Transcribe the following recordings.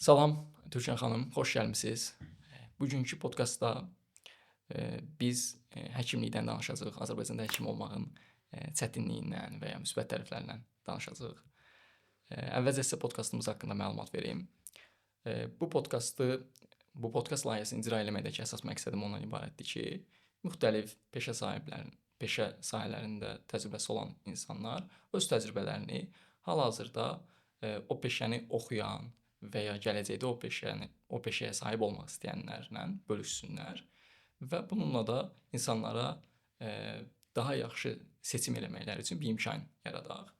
Salam, Türkan xanım, xoş gəlmisiniz. Bugünkü podkastda biz həkimlikdən danışacağıq. Azərbaycanda həkim olmağın çətinliyindən və ya müsbət tərəflərindən danışacağıq. Əvvəlcə sizə podkastımız haqqında məlumat verim. Bu podkastı, bu podkast layihəsini icra etməkdəki əsas məqsədim ondan ibarətdir ki, müxtəlif peşə sahələrində təcrübəsi olan insanlar öz təcrübələrini hal-hazırda o peşəni oxuyan və ya gələcəkdə o peşəyə sahib olmaq istəyənlərlə bölüşsünlər və bununla da insanlara daha yaxşı seçim eləməkləri üçün bir imkan yaradaq.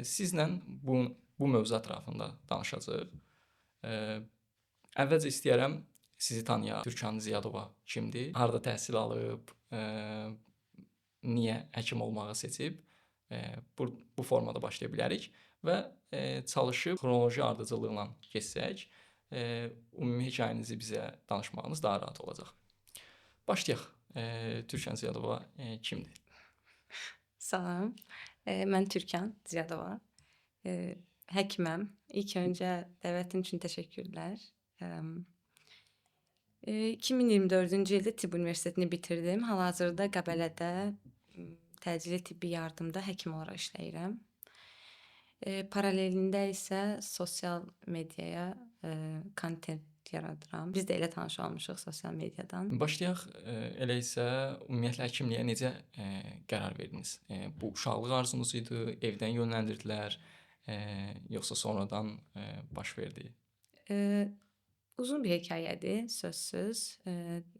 Sizlə bu mövzu ətrafında danışacağıq. Əvvəlcə istəyərəm sizi tanıyaq. Türkan Ziyadova kimdir? Harda təhsil alıb? Niyə həkim olmağı seçib? Bu formada başlaya bilərik və çalışıb xronoloji ardıcıllıqla keçsək, ümumi hekayənizi bizə danışmağınız daha rahat olacaq. Başlayaq. Türkan Ziyadova kimdir? Salam, mən Türkan Ziyadova, həkiməm. İlk öncə dəvətin üçün təşəkkürlər. 2024-cü ildə Tibb Universitetini bitirdim. Hal-hazırda Qəbələdə təcili tibbi yardımda həkim olaraq işləyirəm. Paralelində isə sosial mediaya kontent yaradıram. Biz də elə tanış olmuşuq sosial mediadan. Başlayaq. Elə isə ümumiyyətlə həkimliyə necə qərar verdiniz? Bu uşaqlıq arzunuz idi, evdən yönləndirdilər, yoxsa sonradan baş verdi? Uzun bir hekayədir, sözsüz.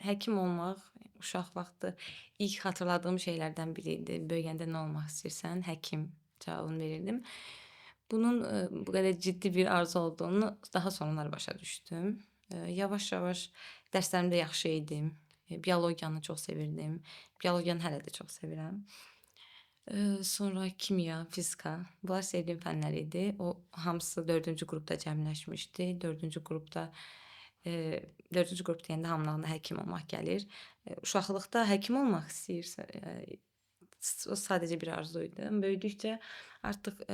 Həkim olmaq uşaq vaxtı ilk xatırladığım şeylərdən biri idi. Böyüyəndə nə olmaq istəyirsən? Həkim cavabını verirdim. Bunun bu qədər ciddi bir arzu olduğunu daha sonralar başa düşdüm. Yavaş-yavaş dərslərimdə yaxşı idim. Biologiyanı çox sevirdim. Biologiyanı hələ də çox sevirəm. Sonra kimya, fizika. Bunlar sevdiyim fənlər idi. O hamısı 4-cü qrupda cəmləşmişdi. 4-cü qrupda deyəndə hamılığında həkim olmaq gəlir. Uşaqlıqda həkim olmaq istəyirsə, o sadəcə bir arzu idi. Böyüdükcə artıq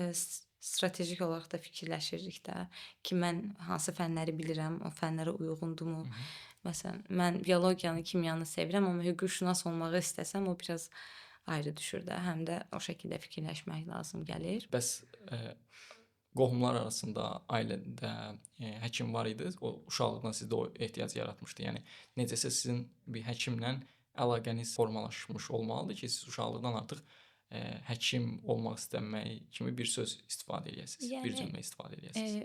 strateji olaraq da fikirləşirik də ki, mən hansı fənləri bilirəm, o fənlərə uyğundurmu? Məsələn, mən biologiyanı, kimyanı sevirəm, amma hüquqşünas olmağı istəsəm o biraz ayrı düşür də. Həm də o şəkildə fikirləşmək lazım gəlir. Bəs qohumlar arasında, ailədə həkim var idi. O uşaqlıqdan sizdə o ehtiyac yaratmışdı. Yəni necəsə sizin bir həkimlə əlaqəniz formalaşmış olmalıdır ki, siz uşaqlıqdan artıq həkim olmaq istəmək kimi bir söz istifadə edəsiniz, bir cümlə istifadə edəsiniz.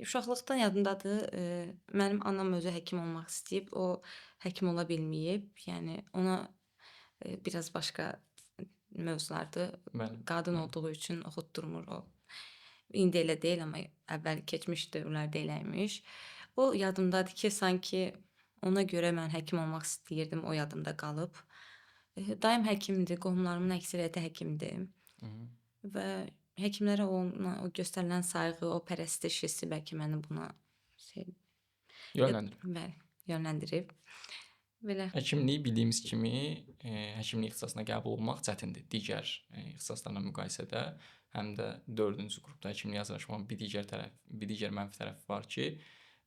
Uşaqlıqdan yadımdadır. Mənim anam özü həkim olmaq istəyib, o həkim ola bilməyib. Yəni ona biraz başqa mövzulardır. Qadın olduğu üçün oxutdurmur o. İndi elə deyil, amma əvvəl keçmiş dövrlərdə elə imiş. O yadımdadır ki, sanki ona görə mən həkim olmaq istəyirdim, o yadımda qalıb. Dayım həkimdir, qohumlarımın əksəriyyəti həkimdir. Və həkimlərə o göstərilən sayğı, o pərəstiş hissi bəlkə məni buna yönləndirib. Belə. Həkimlik bildiyimiz kimi, həkimlik ixtisasına qəbul olmaq çətindir. Digər ixtisaslarla müqayisədə, həm də 4-cü qrupda həkimliyə hazırlaşmanın bir digər mənfi tərəfi var ki,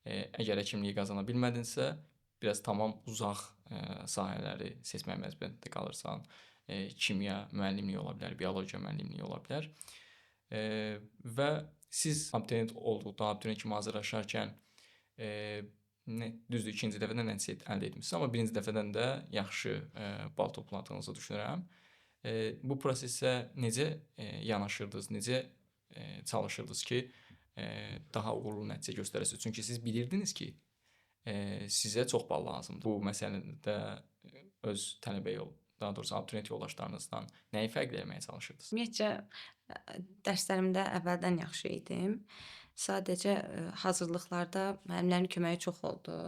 əgər həkimliyi qazana bilmədinsə, biraz tamam uzaq sahələri seçmək məcburiyyətində qalırsan. Kimya müəllimliyi ola bilər, biologiya müəllimliyi ola bilər. Və siz abituriyent olduqda, abituriyent kimi hazırlaşarkən düzdür, ikinci dəfədən nəticə əldə etmisiniz, amma birinci dəfədən də yaxşı bal topladığınızı düşünürəm. Bu prosesə necə yanaşırdınız, necə çalışırdınız ki, daha uğurlu nəticə göstərəsiniz? Çünki siz bilirdiniz ki, sizə çox bal lazımdır. Bu məsələdə öz daha doğrusu abituriyent yoldaşlarınızdan nəyi fərqlənməyə çalışırdınız? Ümumiyyətcə dərslərimdə əvvəldən yaxşı idim. Sadəcə hazırlıqlarda müəllimlərin köməyi çox oldu.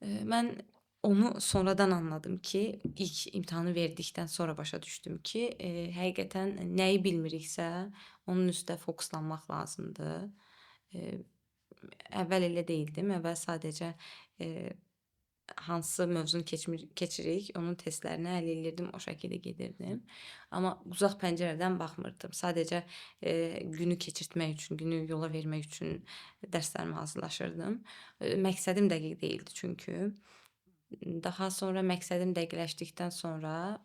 Mən onu sonradan anladım ki, ilk imtahanı verdikdən sonra başa düşdüm ki, həqiqətən nəyi bilmiriksə, onun üstə fokuslanmaq lazımdır. Əvvəl elə deyildim. Əvvəl sadəcə hansı mövzunu keçirik, onun testlərini həll eləyirdim, o şəkildə gedirdim. Amma uzaq pəncərədən baxmırdım. Sadəcə günü keçirtmək üçün, günü yola vermək üçün dərslərimə hazırlaşırdım. Məqsədim dəqiq deyildi çünki. Daha sonra məqsədim dəqiqləşdikdən sonra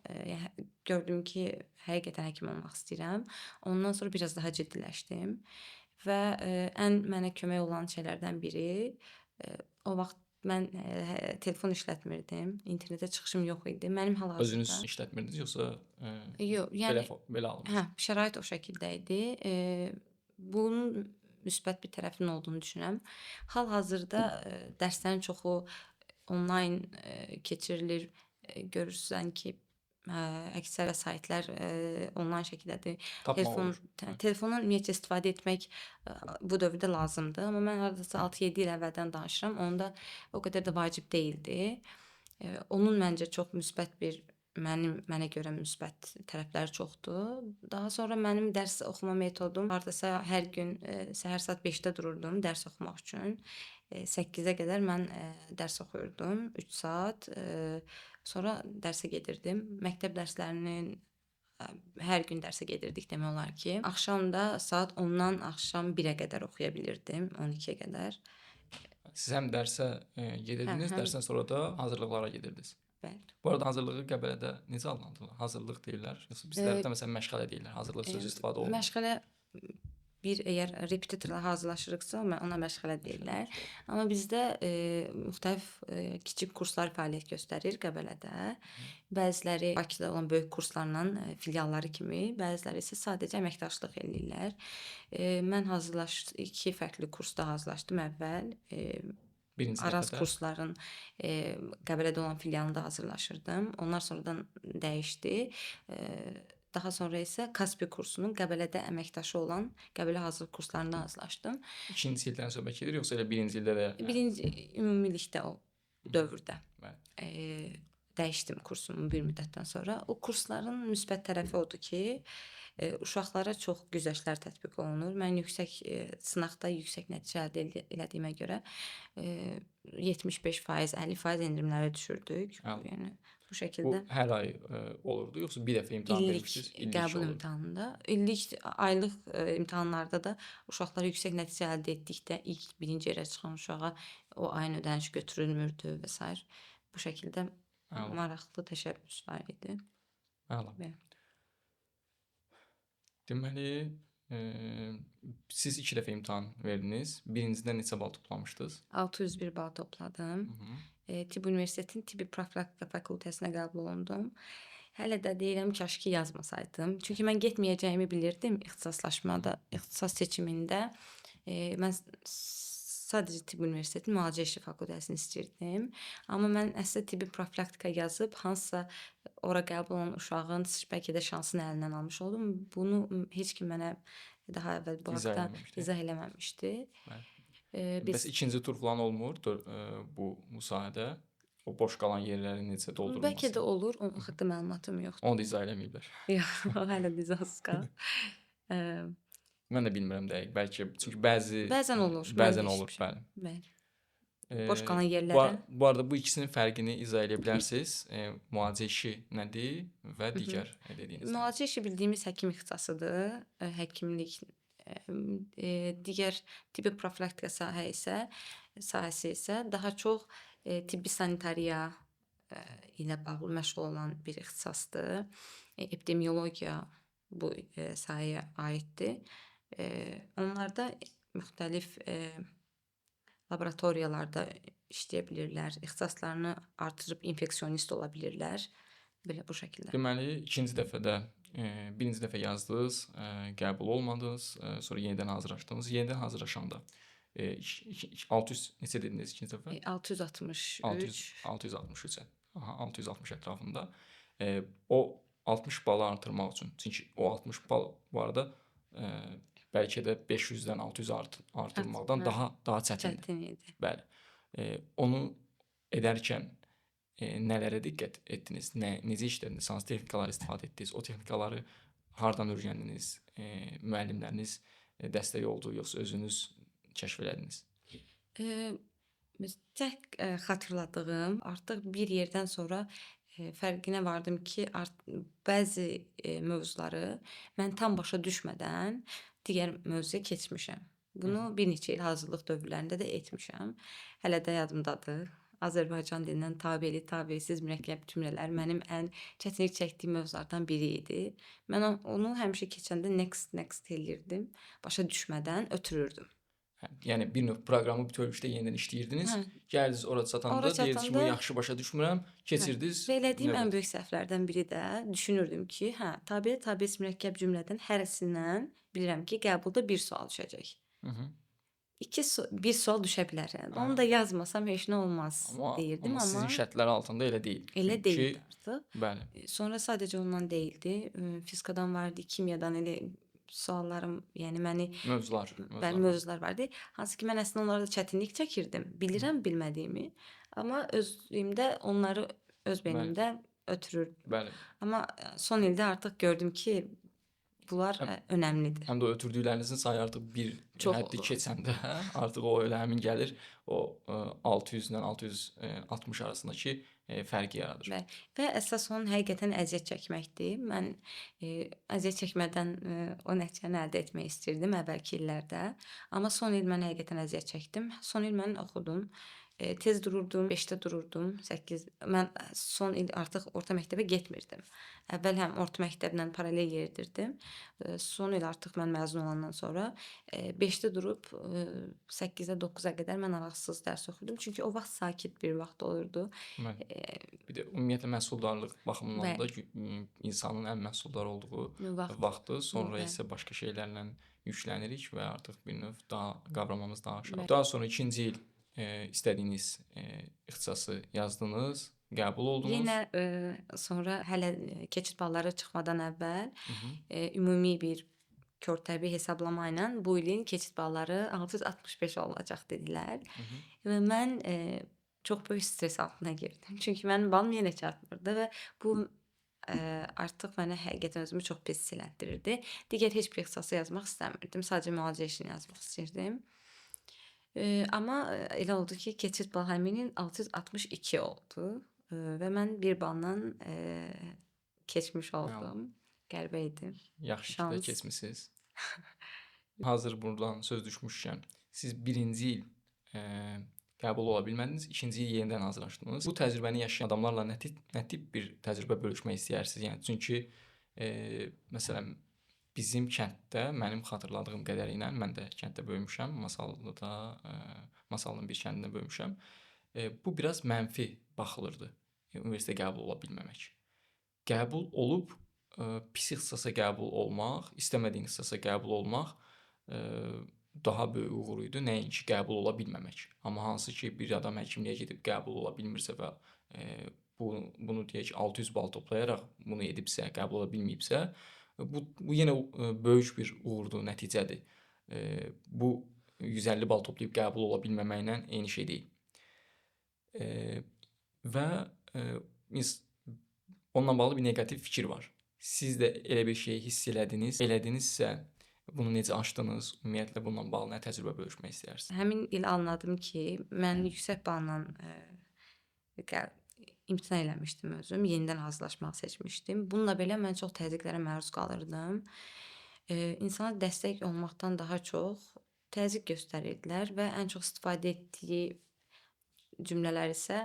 gördüm ki, həqiqətən həkim olmaq istəyirəm. Ondan sonra biraz daha ciddiləşdim və ən mənə kömək olan şeylərdən biri o vaxt mən telefon işlətmirdim. İnternetə çıxışım yox idi. Mənim Özünüz hal-hazırda işlətmirdiniz yoxsa yox, yəni belə alındınız? şərait o şəkildə idi. Bunun müsbət bir tərəfinin olduğunu düşünürəm. Hal-hazırda dərslərin çoxu onlayn keçirilir. Görürsən ki, əksər vəsaitlər onlayn şəkildədir. Tapmaq olur. Hə. Telefondan ümumiyyətlə istifadə etmək bu dövrdə lazımdır. Amma mən hardasa 6-7 il əvvəldən danışıram. Onda o qədər də vacib deyildi. Onun məncə çox müsbət bir mənə görə müsbət tərəfləri çoxdur. Daha sonra mənim dərs oxuma metodum hardasa hər gün səhər saat 5-də dururdum dərs oxumaq üçün. 8-ə qədər mən dərs oxuyurdum, 3 saat. Sonra dərsə gedirdim. Məktəb dərslərinin hər gün dərsə gedirdik demək olar ki. Axşam da saat 10-dan axşam 1-ə qədər oxuya bilirdim, 12-yə qədər. Siz həm dərsə gedirdiniz, həm- dərsdən sonra da hazırlıqlara gedirdiniz. Bəli. Bu arada hazırlığı Qəbələdə necə adlandırılır? Hazırlıq deyirlər, yoxsa bizlərdə məsələn məşğələ deyirlər. Hazırlıq sözü istifadə olunur. Məşğələ əgər repetitorla hazırlaşırıqsa, ona məşğələ deyirlər. Amma bizdə müxtəlif kiçik kurslar fəaliyyət göstərir Qəbələdə. Bəziləri Bakıda olan böyük kurslarla filialları kimi, bəziləri isə sadəcə əməkdaşlıq eləyirlər. Mən 2 fərqli kursda hazırlaşdım əvvəl. Birinci Araz dəfədə. kursların Qəbələdə olan filialında hazırlaşırdım. Onlar sonradan dəyişdi. Daha sonra isə Kaspi kursunun Qəbələdə əməkdaşı olan Qəbələ hazırlıq kurslarında hazırlaşdım. İkinci ildən söhbət gedir, yoxsa elə birinci ildə də? Birinci ümumilikdə o dövrdə Bəli. dəyişdim kursumu bir müddətdən sonra. O kursların müsbət tərəfi odur ki, uşaqlara çox güzəştlər tətbiq olunur. Mən sınaqda yüksək nəticə əldə elədiyimə görə 75%, 50% endirimlərə düşürdük. Yəni bu Bu şəkildə hər ay olurdu, yoxsa bir dəfə imtahan illik vermişdiniz? qəbul olurdu. imtahanında, illik, aylıq imtahanlarda da uşaqlar yüksək nəticə əldə etdikdə ilk birinci yerə çıxan uşağa o ayın ödənişi götürülmürdü və s. Bu şəkildə Əla. maraqlı təşəbbüs var idi. Əla. Bəli. Deməli, siz 2 dəfə imtahan verdiniz. Birincidə neçə bal toplamışdınız? 601 bal topladım. Tibb Universitetinin Tibbi Profilaktika fakültəsinə qəbul olundum. Hələ də deyirəm kaş ki yazmasaydım. Çünki mən getməyəcəyimi bilirdim ixtisaslaşmada, ixtisas seçimində. Mən sadəcə Tibb Universitetinin müalicə işi fakültəsini istəyirdim. Amma mən əslində tibbi profilaktika yazıb hansısa ora qəbul olan uşağın bəlkə də şansını əlindən almış oldum. Bunu heç kim mənə daha əvvəl bu İzah haqda eləməmişdi. izah eləməmişdi. Bəs ikinci tur falan olmur bu sahədə? O boş qalan yerlərin necə doldurulması? Bəlkə də olur, onun haqqında məlumatım yoxdur. Onu da izah eləməyiblər. Yox, hələ də izahsız qalıb. Mən də bilmirəm dəqiq. Bəlkə çünki Bəzən olur. Bəzən mən də olur, eşitmişəm. bəli. Bəli. Boş qalan yerlərə. Bu arada bu ikisinin fərqini izah edə bilərsiniz? Müalicə işi nədir və digər dediyiniz? Müalicə işi bildiyimiz həkim ixtisasıdır. Həkimlik digər tibbi profilaktika sahəsi isə daha çox tibbi sanitariya ilə bağlı məşğul olan bir ixtisasdır. Epidemiologiya bu sahəyə aiddir. Onlarda müxtəlif laboratoriyalarda işləyə bilirlər, ixtisaslarını artırıb infeksionist ola bilirlər. Belə bu şəkildə. Deməli, ikinci dəfədə birinci dəfə yazdınız, qəbul olmadınız, sonra yenidən hazırlaşdınız. Yenidən hazırlaşanda 600 neçə dediniz ikinci dəfə? 663. 663. Aha, 660 ətrafında. O 60 balı artırmaq üçün. Çünki o 60 bal bu arada bəlkə də 500-dən 600 artırmaqdan daha çətindir. Çətin idi. Bəli. Onu edərkən nələrə diqqət etdiniz? Necə işlədiniz? Hansı texnikalar istifadə etdiniz? O texnikaları hardan öyrəndiniz? Müəllimləriniz dəstək oldu, yoxsa özünüz kəşf elədiniz? Tək, xatırladığım, artıq bir yerdən sonra, fərqinə vardım ki, bəzi, mövzuları mən tam başa düşmədən digər mövzuya keçmişəm. Hı Bunu hı. bir neçə il hazırlıq dövrlərində də etmişəm. Hələ də yadımdadır. Azərbaycan dilindən tabeli, tabelisiz mürəkkəb cümlələr mənim ən çətinlik çəkdiyim mövzulardan biri idi. Mən onu həmişə keçəndə next, next eləyirdim. Başa düşmədən ötürürdüm. Hə, yəni bir növ proqramı bütövlükdə yenidən işləyirdiniz. Hə, Gəldiniz ora ora çatanda deyirdiniz ki, bunu çatanda yaxşı başa düşmürəm, hə, keçirdiniz və elədiyim ən növbəti. böyük səhvlərdən biri də düşünürdüm ki, hə, tabel, tabelsiz mürəkkəb cümlədən hərəsindən bilirəm ki, qəbulda bir sual düşəcək. Hı hı. Bir sual düşə bilər. Yəni. Onu da Hə. yazmasam heç nə olmaz Amma deyirdim, amma amma sizin şərtlər altında elə deyil. elə Çünki deyildi artıq. bəli. Sonra sadəcə ondan deyildi. Fizikadan var idi, kimyadan elə suallarım, yəni məni bəli Mövzular var. mövzular var idi. Hansı ki, mən əslində onlarda çətinlik çəkirdim. Bilirəm bilmədiyimi, amma özlüyümdə onları öz Bəli, beynimdə ötürürdüm. bəli. Amma son ildə artıq gördüm ki, bunlar Həm önəmlidir. həm də o ötürdüklərinizin sayı artıq bir Çox həddi olur. keçəndə artıq o elə həmin gəlir. O 600-dən 660 arasındakı fərqi yaradır. Bəli. Və əsas onun həqiqətən əziyyət çəkməkdir. Mən əziyyət çəkmədən o nəticəni əldə etmək istirdim əvvəlki illərdə. Amma son il mən həqiqətən əziyyət çəkdim. Son il mən oxudum. Tez dururdum, 5-də dururdum, 8. Mən son il artıq orta məktəbə getmirdim. Əvvəl həm orta məktəblə paralel yerirdim. Son il artıq mən məzun olandan sonra 5-də durub 8-ə 9-a qədər mən araqsız dərs oxudum. Çünki o vaxt sakit bir vaxt olurdu. Bəli. Eee, Bir də ümumiyyətlə məhsuldarlıq baxımından da Bəli. insanın ən məhsuldar olduğu Vaxt. vaxtdır. Sonra Bəli. isə başqa şeylərlə yüklənirik və artıq bir növ daha qavramamız daha aşağı. Bəli. Daha sonra 2-ci il istədiyiniz ixtisası yazdınız, qəbul oldunuz. Yenə sonra hələ keçid balları çıxmadan əvvəl Hı -hı. ümumi bir körtəbi hesablama ilə bu ilin keçid balları 665 olacaq dedilər. Hı -hı. Və mən çox böyük stres altına girdim. Çünki mənim balım yenə çatmırdı və bu artıq mənə həqiqətən özümü çox pis hiss elətdirirdi. Digər heç bir ixtisası yazmaq istəmirdim. Sadəcə müalicə işini yazmaq istirdim. Amma elə oldu ki, keçid bal həmin il 662 oldu və mən bir balla keçmiş Məlumat. oldum. Qəribə idi. Yaxşı ki də Şans. keçmisiniz. Hazır buradan söz düşmüşkən, siz 1-ci il qəbul ola bilmədiniz, 2-ci il yenidən hazırlaşdınız. Bu təcrübəni yaşayan adamlarla nə tip bir təcrübə bölüşmək istəyirsiniz? Yəni çünki məsələn bizim kənddə mənim xatırladığım qədərilə mən də kənddə böyümüşəm, Masallıda, Masallının bir kəndində böyümüşəm. Bu biraz mənfi baxılırdı. Universitetə qəbul ola bilməmək. Qəbul olub pis ixtisasa qəbul olmaq, istəmədiyin ixtisasa qəbul olmaq daha böyük uğur idi, nəinki qəbul ola bilməmək. Amma hansı ki bir adam həkimliyə gedib qəbul ola bilmirsə və bunu deyək ki 600 bal toplayaraq bunu edibsə, qəbul ola bilməyibsə, bu yenə böyük bir uğurdur, nəticədir. Bu 150 bal toplayıb qəbul ola bilməməklə eyni şey deyil. Və onunla bağlı bir neqativ fikir var. Siz də elə bir şey hiss elədinizsə, bunu necə aşdınız? Ümumiyyətlə bununla bağlı nə təcrübə bölüşmək istəyirsiniz? Həmin il anladım ki, mən yüksək balla imtahan eləmişdim özüm, yenidən hazırlaşmağı seçmişdim. Bununla belə mən çox təzyiqlərə məruz qalırdım. İnsana dəstək olmaqdan daha çox təzyiq göstərirdilər və ən çox istifadə etdiyi cümlələr isə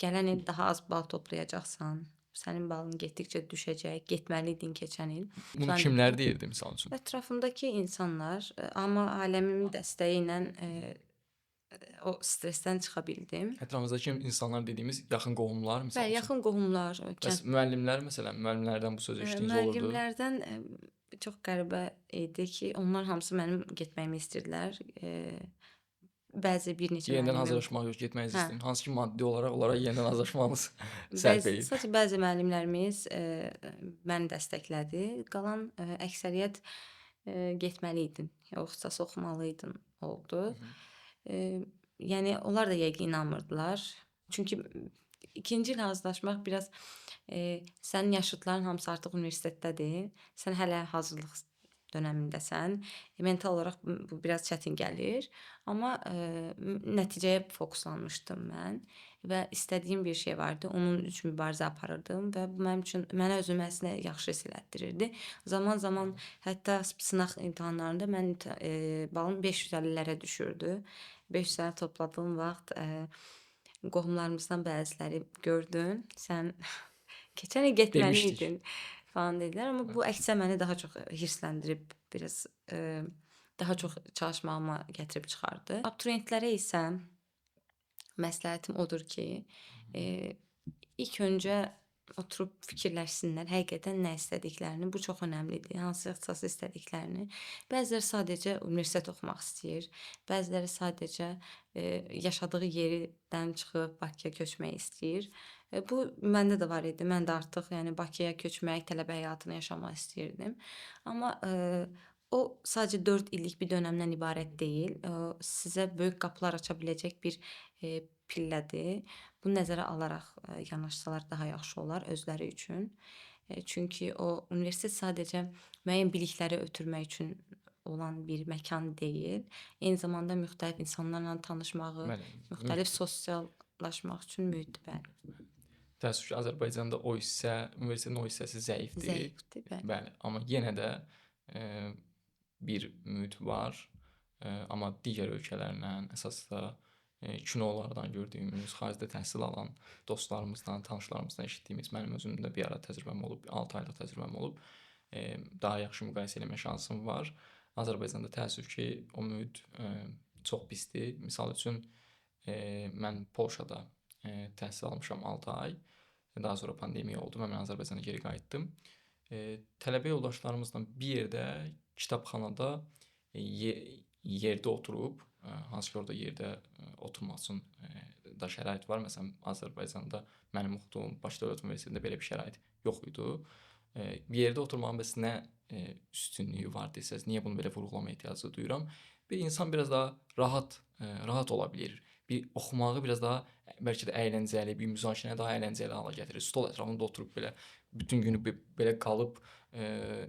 gələn il daha az bal toplayacaqsan, sənin balın getdikcə düşəcək, getməliydin keçən il. Bunu kimlər deyirdi misal üçün? Ətrafımdakı insanlar, amma ailəmin dəstəyi ilə o stressdən çıxa bildim. Ətrafınızdakı insanlar dediyimiz yaxın qohumlar misal Bəli, üçün. yaxın qohumlar, Bəs müəllimlər məsələn, müəllimlərdən bu sözü eşitdiyiniz olurdu? müəllimlərdən çox qəribə idi ki, onlar hamısı mənim getməyimi istəyirdilər. Bəzi bir neçə Yenidən müəllimim hazırlaşmaq yox, getməyinizi Hə. istəyir. Hansı ki maddi olaraq onlara yenidən hazırlaşmağınız sərf eləyir. sadəcə bəzi müəllimlərimiz məni dəstəklədi. Qalan əksəriyyət getməliydin, yox ixtisas oxumalıydın oldu. Yəni onlar da yəqin inanmırdılar. Çünki ikinci il hazırlaşmaq biraz sənin yaşıdların hamısı artıq universitetdədir. Sən hələ hazırlıq dönəmindəsən. Mental olaraq bu biraz çətin gəlir, amma nəticəyə fokuslanmışdım mən və istədiyim bir şey vardı. Onun üçün mübarizə aparırdım və bu mənim üçün mənə özümü əslində yaxşı hiss elətdirirdi. Zaman-zaman hətta sınaq imtahanlarında mən balım 550-lərə düşürdü. 500-ləri topladığım vaxt qohumlarımızdan bəziləri gördün, sən keçən il Demişdik. getməliydin falan dedilər, amma bu əksinə məni daha çox hirsləndirib, biraz daha çox çalışmağıma gətirib çıxardı. Abituriyentlərə isə məsləhətim odur ki, ilk öncə oturub fikirləşsinlər həqiqətən nə istədiklərini. Bu çox önəmlidir. Hansı ixtisası istədiklərini. Bəziləri sadəcə universitet oxumaq istəyir. Bəziləri sadəcə yaşadığı yerdən çıxıb Bakıya köçmək istəyir. Bu məndə də var idi. Mən də artıq yəni Bakıya köçmək, tələbə həyatını yaşamaq istəyirdim. Amma o sadəcə 4 illik bir dönəmdən ibarət deyil. Sizə böyük qapılar aça biləcək bir pillədir. Bunu nəzərə alaraq yanaşsalar daha yaxşı olar özləri üçün. Çünki o universitet sadəcə müəyyən bilikləri ötürmək üçün olan bir məkan deyil. Eyni zamanda müxtəlif insanlarla tanışmağı, Bəli. müxtəlif sosiallaşmaq üçün mühitdir, bəli. Təəssüf ki, Azərbaycanda o hissə, universitetin o hissəsi zəifdir. Zəifdir, bəli. Bəli, amma yenə də bir mühit var. Amma digər ölkələrlə, əsasda kinolardan gördüyümüz, xaricdə təhsil alan dostlarımızdan, tanışlarımızdan eşitdiyimiz, mənim özümün də bir ara təcrübəm olub, 6 aylıq təcrübəm olub. Daha yaxşı müqayisə etmə şansım var. Azərbaycanda təəssüf ki, o mühit çox pisdir. Misal üçün mən Polşada təhsil almışam 6 ay. Daha sonra pandemiya oldu və mən Azərbaycana geri qayıtdım. Tələbə yoldaşlarımızla bir yerdə kitabxanada yerdə oturub, hansı ki orada yerdə oturmaq üçün da şərait var. Məsələn, Azərbaycanda mənim oxuduğum Bakı Dövlət Universitetində belə bir şərait yox idi. Yerdə oturmağın bəs nə üstünlüyü var desəz, niyə bunu belə vurğulama ehtiyacı duyuram? Bir insan biraz daha rahat ola bilir. Bir oxumağı biraz daha bəlkə də əyləncəli, bir müzakirəni daha əyləncəli hala gətirir. Stol ətrafında oturub belə bütün günü belə qalıb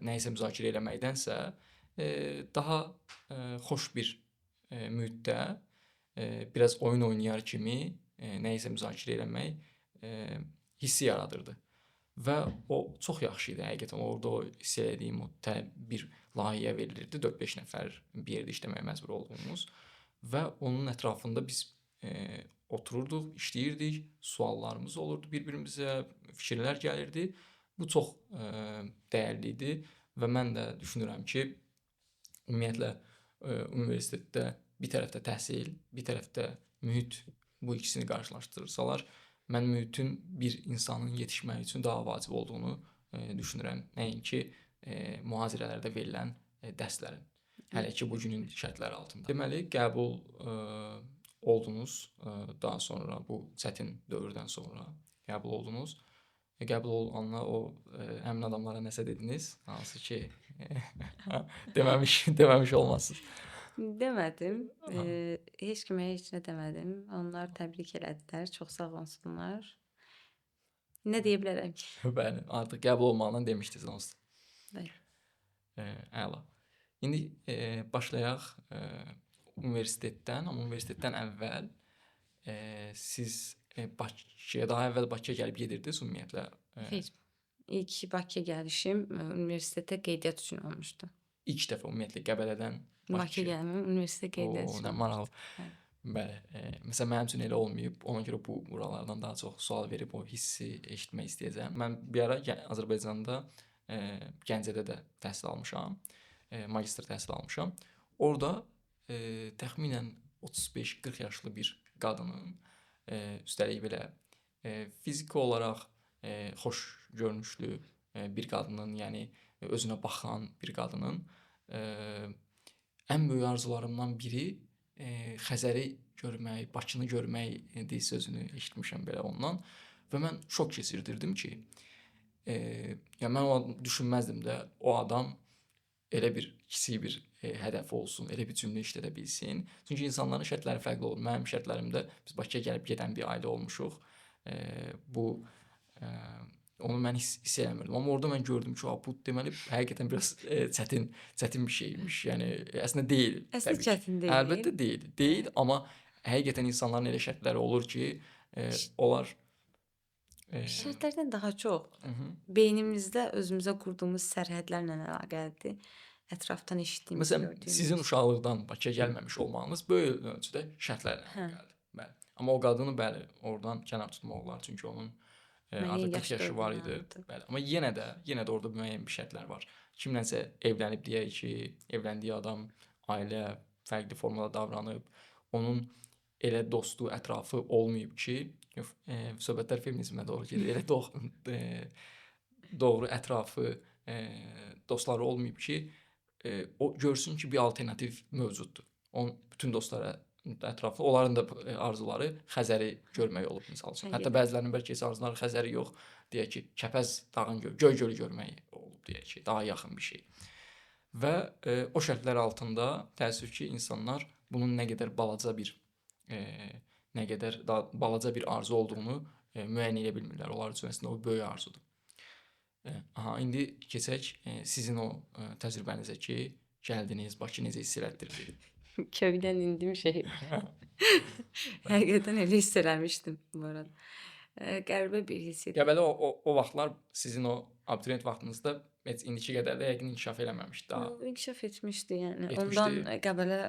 nə isə müzakirə eləməkdənsə daha xoş bir mühitdə biraz oyun oynayar kimi nə isə müzakirə eləmək hissi yaradırdı. Və o çox yaxşı idi həqiqətən. Orada o hiss etdiyim o bir layihə verilirdi. 4-5 nəfər bir yerdə işləməyə məcbur olduğumuz və onun ətrafında biz otururduq, işləyirdik, suallarımız olurdu bir-birimizə, fikirlər gəlirdi. Bu çox dəyərli idi və mən də düşünürəm ki, ümumiyyətlə universitetdə bir tərəfdə təhsil, bir tərəfdə mühit, bu ikisini qarşılaşdırırsalar, mən mühitin bir insanın yetişməyi üçün daha vacib olduğunu düşünürəm. Nəinki mühazirələrdə verilən dərslərin. Hələ ki, bugünün şərtləri altında. Deməli, qəbul oldunuz, daha sonra bu çətin dövrdən sonra qəbul oldunuz. Qəbul olanla o həmin adamlara nəsə dediniz, hansı ki deməmiş olmasınız. Demədim. Heç kimə heç nə demədim. Onlar təbrik elədilər. Çox sağ olsunlar. Nə deyə bilərəm ki? Bəli, artıq qəbul olmağından demişdiniz onsuz. Bəli. Əla. İndi başlayaq universitetdən, amma universitetdən əvvəl siz Bakıya, daha əvvəl Bakıya gəlib gedirdiniz ümumiyyətlə? Heç. İlk Bakıya gəlişim universitetə qeydiyyat üçün olmuşdu. İlk dəfə ümumiyyətlə Qəbələdən Bakıya gəlməm universitetə qeydiyyat üçün. Nə maraqlı. Bəli. Məsələn, mənim üçün elə olmayıb. Ona görə buralardan daha çox sual verib o hissi eşitmək istəyəcəm. Mən bir ara Azərbaycanda Gəncədə də təhsil almışam. Magistr təhsil almışam. Orada təxminən 35-40 yaşlı bir qadının, üstəlik belə fiziki olaraq xoş görünüşlü bir qadının, yəni özünə baxan bir qadının ən böyük arzularımdan biri Xəzəri görmək, Bakını görmək dil sözünü eşitmişəm belə ondan və mən şok keçirdirdim ki, yəni mən o düşünməzdim də o adam elə bir kiçik bir hədəfi olsun, elə bir cümlə işlədə bilsin. Çünki insanların şərtləri fərqli olur. Mənim şərtlərimdə biz Bakıya gəlib gedən bir ailə olmuşuq. Bu onu mən hiss eləmirdim. Amma orada mən gördüm ki, bu deməli həqiqətən biraz çətin bir şeymiş. Yəni əslində deyil Əslində təbii ki. çətin deyil. Əlbəttə deyil. Deyil, amma həqiqətən insanların elə şərtləri olur ki, onlar Şərtlərdən daha çox hı. beynimizdə özümüzə qurduğumuz sərhədlərlə əlaqəlidir. Ətrafdan eşitdiyimiz, Məsələn, sizin gördüyümüz. uşaqlıqdan Bakıya gəlməmiş olmağınız böyük ölçüdə şərtlərlə Hə, əlaqəlidir. Bəli. Amma o qadını bəli, oradan kənar tutmaq olar, çünki onun müəyyən artıq 40 yaşda yaşı var idi. olmalıdır. Bəli. Amma yenə də orada müəyyən bir şərtlər var. Kimlənsə evlənib deyək ki, evləndiyi adam ailə fərqli formada davranıb, onun elə dostu, ətrafı olmayıb ki, söhbətlər feminizmə doğru gedir. Doğru ətrafı, dostları olmayıb ki, o görsün ki, bir alternativ mövcuddur. Onun bütün dostları ətraflı, onların da arzuları Xəzəri görmək olub misal üçün. Hətta Həqiqətən. bəzilərinin bəlkə heç arzuları Xəzəri yox, deyək ki, Kəpəz dağın Göygölü görmək olub deyək ki, daha yaxın bir şey. Və o şərtlər altında təəssüf ki, insanlar bunun nə qədər balaca bir arzu olduğunu müəyyən edə bilmirlər. Onlar üçün əslində o böyük arzudur. İndi keçək sizin o təcrübənizə ki, gəldiniz, Bakı necə hiss elətdirdi? Köydən indim şəhərə. Həqiqətən elə hiss eləmişdim bu arada. Qəribə bir hiss idi. Qəbələ o vaxtlar sizin o abituriyent vaxtınızda heç indiki qədər də yəqin inkişaf eləməmişdi daha. İnkişaf etmişdi, yəni. Etmişdi. Ondan Qəbələ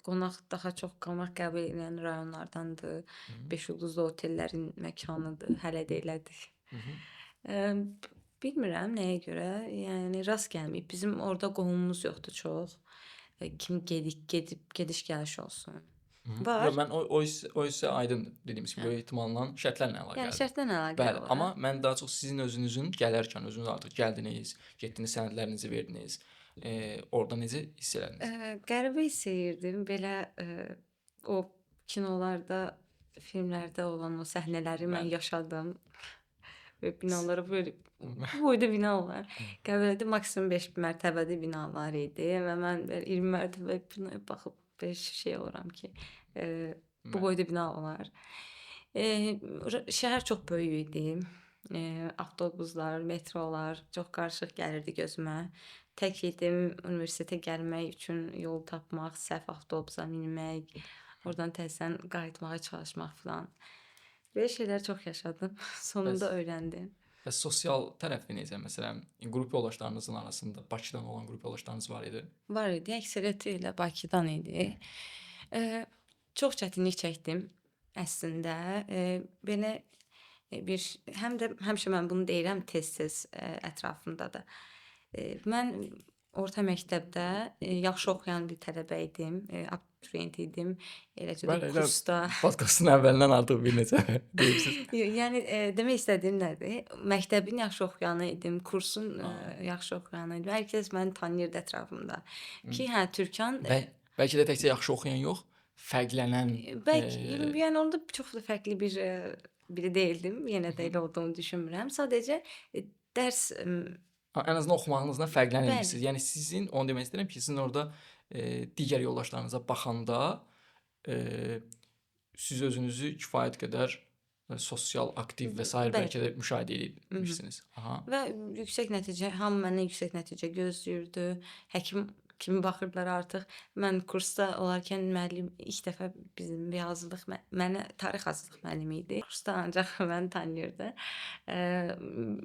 qonaq daha çox qalmaq qəbul edən rayonlardandır. 5 ulduzlu otellərin məkanıdır, hələ də elədir. Bilmirəm nəyə görə, yəni rast gəlməyib. Bizim orada qohumumuz yoxdur çox. Kim gedib gediş-gəliş olsun. Var. Yox, mən o hissə aydındır. Dediyimiz kimi, böyük ehtimalla şərtlərlə Yəni əlaqəlidir. şərtdən əlaqəli Bəli, var. amma mən daha çox sizin özünüzün gələrkən, özünüz artıq gəldiniz, getdiniz, sənədlərinizi verdiniz. Orada necə hiss elədiniz? Qəribə hiss edirdim. Belə o kinolarda, filmlərdə olan o səhnələri mən Bəli. yaşadım. Və binalara böyle bu boyda binalar. Qəbələdə maksimum 5 mərtəbəli binalar idi və mən belə 20 mərtəbə binaya baxıb belə şey oluram ki, bu boyda bina olar. Şəhər çox böyük idi. Avtobuslar, metrolar çox qarışıq gəlirdi gözümə. Tək idim universitetə gəlmək üçün yol tapmaq, səhv avtobusa minmək, oradan tezdən qayıtmağa çalışmaq filan. Belə şeylər çox yaşadım. Sonunda öyrəndim. Və sosial tərəfi necə? Məsələn, qrup yoldaşlarınızın arasında Bakıdan olan qrup yoldaşlarınız var idi? Var idi. Əksəriyyəti ilə Bakıdan idi. Çox çətinlik çəkdim əslində. Belə bir həmişə mən bunu deyirəm tez-tez ətrafımda da. Mən orta məktəbdə yaxşı oxuyan bir tələbə idim, abituriyent idim. Eləcə də kursda. Podkastın əvvəlindən artıq bir neçə deyirsiniz. Yəni demək istədiyim nədir? Məktəbin yaxşı oxuyanı idim, kursun yaxşı oxuyanı idim. Hər kəs məni tanıyırdı ətrafımda. Ki, hə, Türkan Bəlkə də təkcə yaxşı oxuyan yox, fərqlənən. Yəni onda çox da fərqli biri deyildim. Yenə də elə olduğunu düşünmürəm. Sadəcə dərs ən azından oxumağınızla fərqlənirmisiniz. Yəni sizin, onu demək istəyirəm ki, sizin orada digər yoldaşlarınıza baxanda siz özünüzü kifayət qədər sosial, aktiv və s. bəlkə də müşahidə edirsiniz. Və yüksək nəticə, hamı məndən yüksək nəticə gözləyirdi. Həkim kimi baxırdılar artıq. Mən kursda olarkən müəllim ilk dəfə bizim bir hazırlıq, mənə tarix hazırlıq müəllimi idi. Kursda ancaq məni tanıyırdı.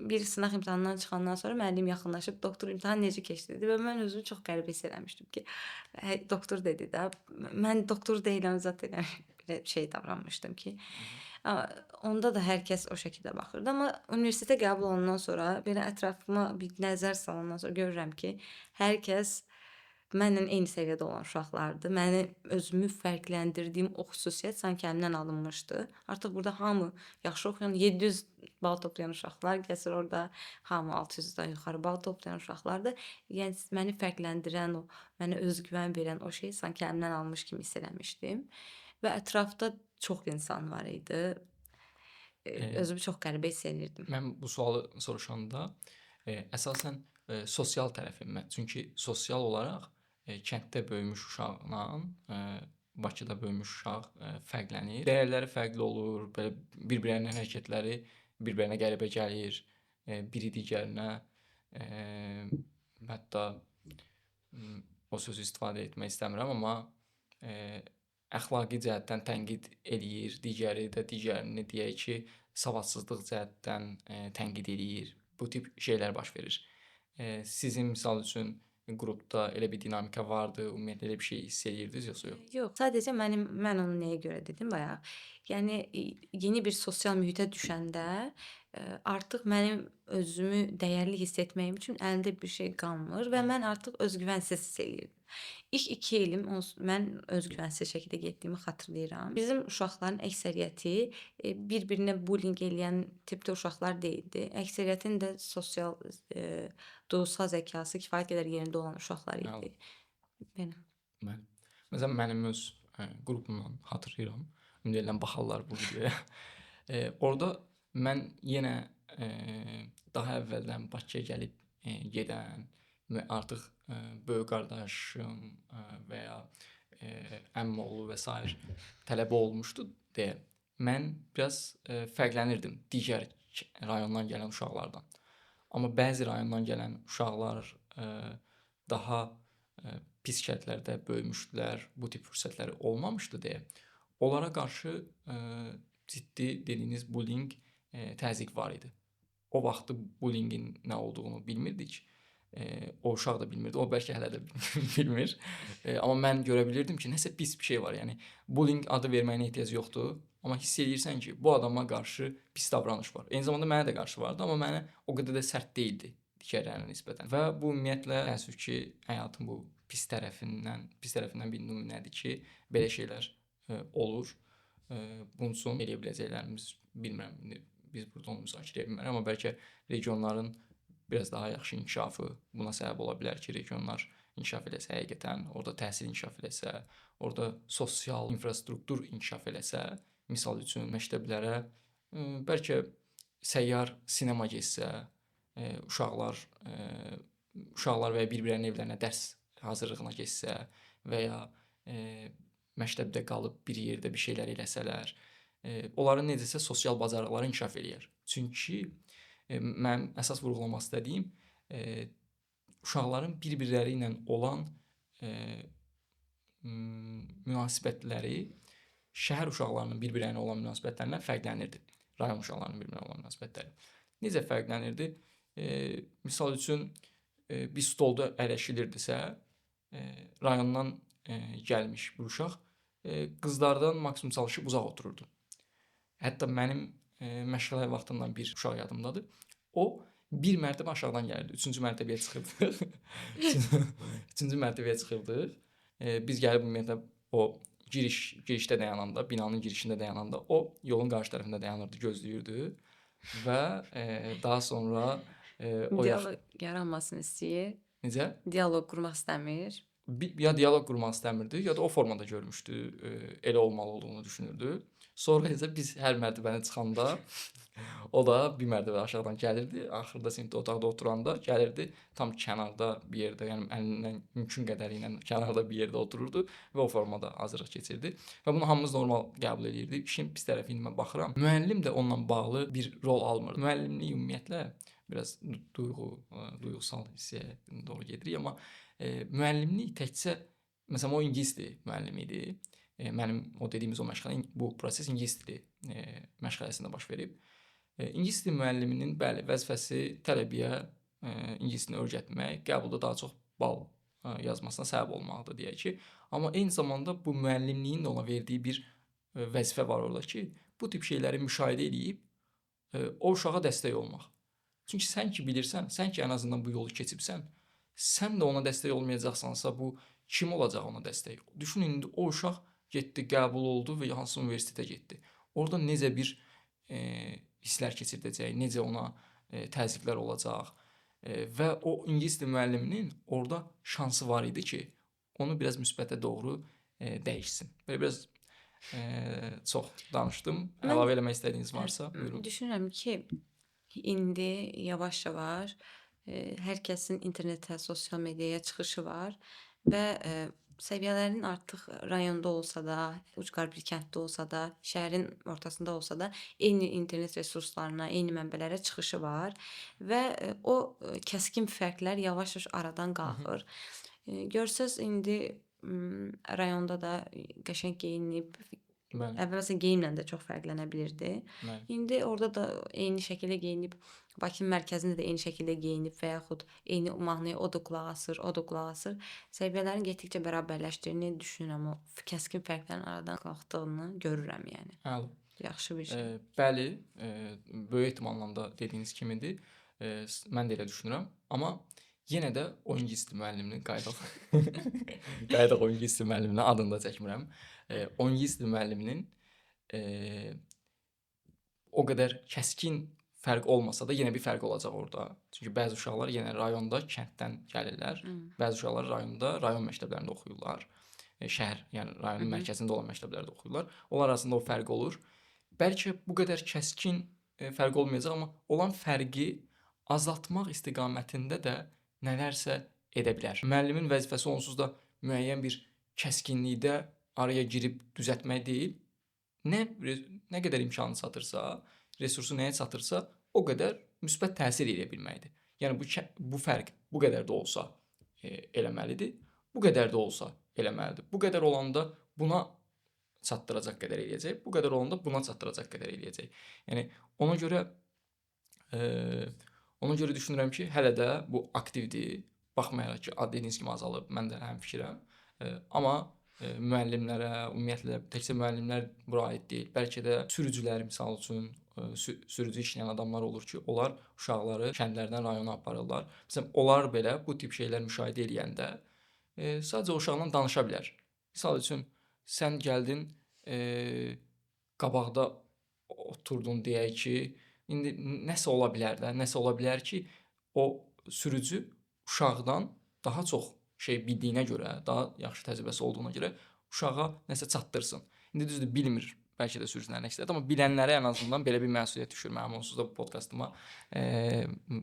Bir sınaq imtahanından çıxandan sonra müəllim yaxınlaşıb doktor imtahan necə keçdi dedi və mən özümü çox qəribə hiss eləmişdim ki, doktor dedi də. Mən doktor deyiləm zaten, belə şey davranmışdım ki. Onda da hər kəs o şəkildə baxırdı. Amma universitetə qəbul olandan sonra, belə ətrafıma bir nəzər salandan sonra görürəm ki, hər kəs mənlə eyni səviyyədə olan uşaqlardır. Məni özümü fərqləndirdiyim o xüsusiyyət sanki əlimdən alınmışdı. Artıq burada hamı yaxşı oxuyan, 700 bal toplayan uşaqlar, gəlsir orada hamı 600-dən yuxarı bal toplayan uşaqlardır. Yəni məni fərqləndirən o, mənə özgüvən verən o şey sanki əlimdən almış kimi hiss eləmişdim. Və ətrafda çox insan var idi. Özümü çox qəribə hiss edirdim. Mən bu sualı soruşanda əsasən sosial tərəfim. Çünki sosial olaraq kənddə böyümüş uşaqla Bakıda böyümüş uşaq fərqlənir. Dəyərləri fərqli olur, belə bir-birlərinin hərəkətləri bir-birinə qəribə gəlir, biri digərinə hətta o sözü istifadə etmək istəmirəm, amma əxlaqi cəhətdən tənqid eləyir, digəri də digərini deyək ki, savadsızlıq cəhətdən tənqid eləyir. Bu tip şeylər baş verir. Sizin misal üçün qrupda elə bir dinamika vardı, ümumiyyətlə elə bir şey hiss eləyirdiniz yoxsa yox? Yox, sadəcə mən onu nəyə görə dedim bayaq. Yəni yeni bir sosial mühitə düşəndə artıq mənim özümü dəyərli hiss etməyim üçün əlimdə bir şey qalmır və mən artıq özgüvənsiz hiss eləyirdim. İlk 2 ilim mən özgüvənsiz şəkildə getdiyimi xatırlayıram. Bizim uşaqların əksəriyyəti bir-birinə bullying eləyən tipdə uşaqlar deyildi. Əksəriyyətin də sosial duyğusal zəkası kifayət qədər yerində olan uşaqlar idi. Belə. Bəli. Məsələn, mənim öz qrupumdan xatırlayıram. Ümumən baxarlar bu videoya. Orada mən yenə daha əvvəldən Bakıya gəlib gedən və artıq böyük qardaşım və ya əmimoğlu və sair tələbə olmuşdu deyə mən biraz fərqlənirdim digər rayondan gələn uşaqlardan. Amma bəzi rayondan gələn uşaqlar daha pis şərtlərdə böyümüşdülər, bu tip fürsətləri olmamışdı deyə onlara qarşı ciddi dediyiniz bullying, təzyiq var idi. O vaxtı bullyingin nə olduğunu bilmirdik. O uşaq da bilmirdi, o bəlkə hələ də bilmir. Amma mən görə bilirdim ki, nəsə pis bir şey var. Yəni bullying adı verməyinə ehtiyac yoxdur, amma hiss edirsən ki, bu adama qarşı pis davranış var. Eyni zamanda mənə də qarşı vardı, amma mənə o qədər də sərt deyildi digərlərinə nisbətən. Və bu ümumiyyətlə təəssüf ki, həyatın bu pis tərəfindən bir nümunədir ki, belə şeylər olur. Bunun üçün eləyə biləcəklərimiz bilmirəm. Biz burada onu müzakirə edə bilmərik, amma bəlkə regionların biraz daha yaxşı inkişafı buna səbəb ola bilər ki, regionlar inkişaf eləsə, həqiqətən orada təhsil inkişaf eləsə, orada sosial infrastruktur inkişaf eləsə, misal üçün məktəblərə bəlkə səyyar sinema getsə, uşaqlar və ya bir-birlərinin evlərinə dərs hazırlığına getsə və ya məktəbdə qalıb bir yerdə bir şeylər eləsələr, onların necəsə sosial bacarıqları inkişaf eləyər. Çünki mən əsas vurğulamaq istədiyim uşaqların bir-birləri ilə olan münasibətləri şəhər uşaqlarının bir-birlərinə olan münasibətlərindən fərqlənirdi. Rayon uşaqlarının bir-birinə olan münasibətləri. Necə fərqlənirdi? Misal üçün bir stolda əyləşilirdisə, rayondan gəlmiş bir uşaq qızlardan maksimum çalışıb uzaq otururdu. Hətta mənim məşğələ vaxtından bir uşaq yadımdadır. O bir mərtəbə aşağıdan gəlirdi. 3-cü mərtəbəyə çıxırdıq. 3-cü mərtəbəyə çıxırdıq. Biz gəlib ümumiyyətlə o girişdə dayananda, binanın girişində dayananda o yolun qarşı tərəfində dayanırdı, gözləyirdi və daha sonra Dialoq yaranmasını istəyir. Necə? Dialoq qurmaq istəmir. Ya dialoq qurmaq istəmirdi, ya da o formada görmüşdü, elə olmalı olduğunu düşünürdü. Sonra isə biz hər mərtəbəni çıxanda o da bir mərtəbə aşağıdan gəlirdi. Axırda sinifdə otaqda oturanda gəlirdi, tam kənarda bir yerdə, yəni əlindən mümkün qədəri ilə kənarda bir yerdə otururdu və o formada hazırlıq keçirdi. Və bunu hamımız normal qəbul edirdik. İşin pis tərəfi ilə mən baxıram. Müəllim də onunla bağlı bir rol almır. Müəllimlik ümumiyyətlə biraz duyğusal hissəyə doğru gedirik, amma müəllimlik təkcə məsələn o ingilis dili müəllimi idi. Mənim o dediyimiz o məşğələ, bu proses ingilis dili məşğələsində baş verib. İngilis dili müəlliminin bəli vəzifəsi tələbəyə ingilis dilini öyrətmək, qəbulda daha çox bal yazmasına səbəb olmaqdır deyək ki. Amma eyni zamanda bu müəllimliyin də ona verdiyi bir vəzifə var orada ki, bu tip şeyləri müşahidə edib o uşağa dəstək olmaq. Çünki sən ki bilirsən, sən ki ən azından bu yolu keçibsən, sən də ona dəstək olmayacaqsansa, bu kim olacaq ona dəstək? Düşün, indi o uşaq getdi, qəbul oldu və hansı universitetə getdi. Orada necə bir hisslər keçirdəcək, necə ona təzyiqlər olacaq və o ingilis dili müəlliminin orada şansı var idi ki, onu biraz müsbətə doğru dəyişsin. Belə biraz çox danışdım. Əlavə eləmək istədiyiniz varsa, buyurun. Düşünürəm ki, indi yavaş-yavaş hər kəsin internetə, sosial mediaya çıxışı var və səviyyələrin artıq rayonda olsa da, ucqar bir kənddə olsa da, şəhərin ortasında olsa da, eyni internet resurslarına, eyni mənbələrə çıxışı var və o kəskin fərqlər yavaş-yavaş aradan qalxır. Görsəz indi rayonda da qəşəng geyinib, Bəli, əvvəlcə geyimlə də çox fərqlənə bilirdi. bəli. İndi orada da eyni şəkildə geyinib, Bakının mərkəzində də eyni şəkildə geyinib və yaxud eyni mahnıya o da qulaq asır, o da qulaq asır. Səviyyələrin getdikcə bərabərləşdiyini düşünürəm. O kəskin fərqlərin aradan qalxdığını görürəm yəni. Əla. Yaxşı bir şey. Bəli, böyük ehtimalla da dediyiniz kimidir. Mən də elə düşünürəm. Amma yenə də oyun gizli müəlliminin qayıdaq oyun gizli müəlliminin adını da çəkmirəm. Oyun gizli müəlliminin o qədər kəskin fərq olmasa da yenə bir fərq olacaq orada. Çünki bəzi uşaqlar yenə rayonda, kənddən gəlirlər. Bəzi uşaqlar rayonda, rayon məktəblərində oxuyurlar. Şəhər, yəni rayonun mərkəzində olan məktəblərdə oxuyurlar. Onlar arasında o fərq olur. Bəlkə bu qədər kəskin fərq olmayacaq, amma olan fərqi azaltmaq istiqamətində də nələrsə edə bilər. Müəllimin vəzifəsi onsuz da müəyyən bir kəskinlikdə araya girib düzəltmək deyil. Nə qədər imkanı çatırsa, resursu nəyə çatırsa, o qədər müsbət təsir edə bilməkdir. Yəni bu fərq bu qədər də olsa eləməlidir. Bu qədər də olsa eləməlidir. Bu qədər olanda buna çatdıracaq qədər eləyəcək. Bu qədər olanda buna çatdıracaq qədər eləyəcək. Yəni ona görə düşünürəm ki, hələ də bu aktivdir. Baxmayaraq ki, dediyiniz kimi azalıb, mən də həmfikirəm. Amma müəllimlərə, ümumiyyətlə təkcə müəllimlər bura aid deyil. Bəlkə də sürücülər, misal üçün, sürücü işləyən adamlar olur ki, onlar uşaqları kəndlərdən rayona aparırlar. Məsələn, onlar belə bu tip şeylər müşahidə edəndə sadəcə o uşaqla danışa bilər. Misal üçün, sən gəldin, qabaqda oturdun deyək ki, indi nəsə ola bilər də, nəsə ola bilər ki, o sürücü uşaqdan daha çox şey bildiyinə görə, daha yaxşı təcrübəsi olduğuna görə uşağa nəsə çatdırsın. İndi düzdür, bilmir bəlkə də sürücülərin əksəriyyəti, amma bilənlərə ən azından belə bir məsuliyyət düşür. Mənim onsuz da bu podkastıma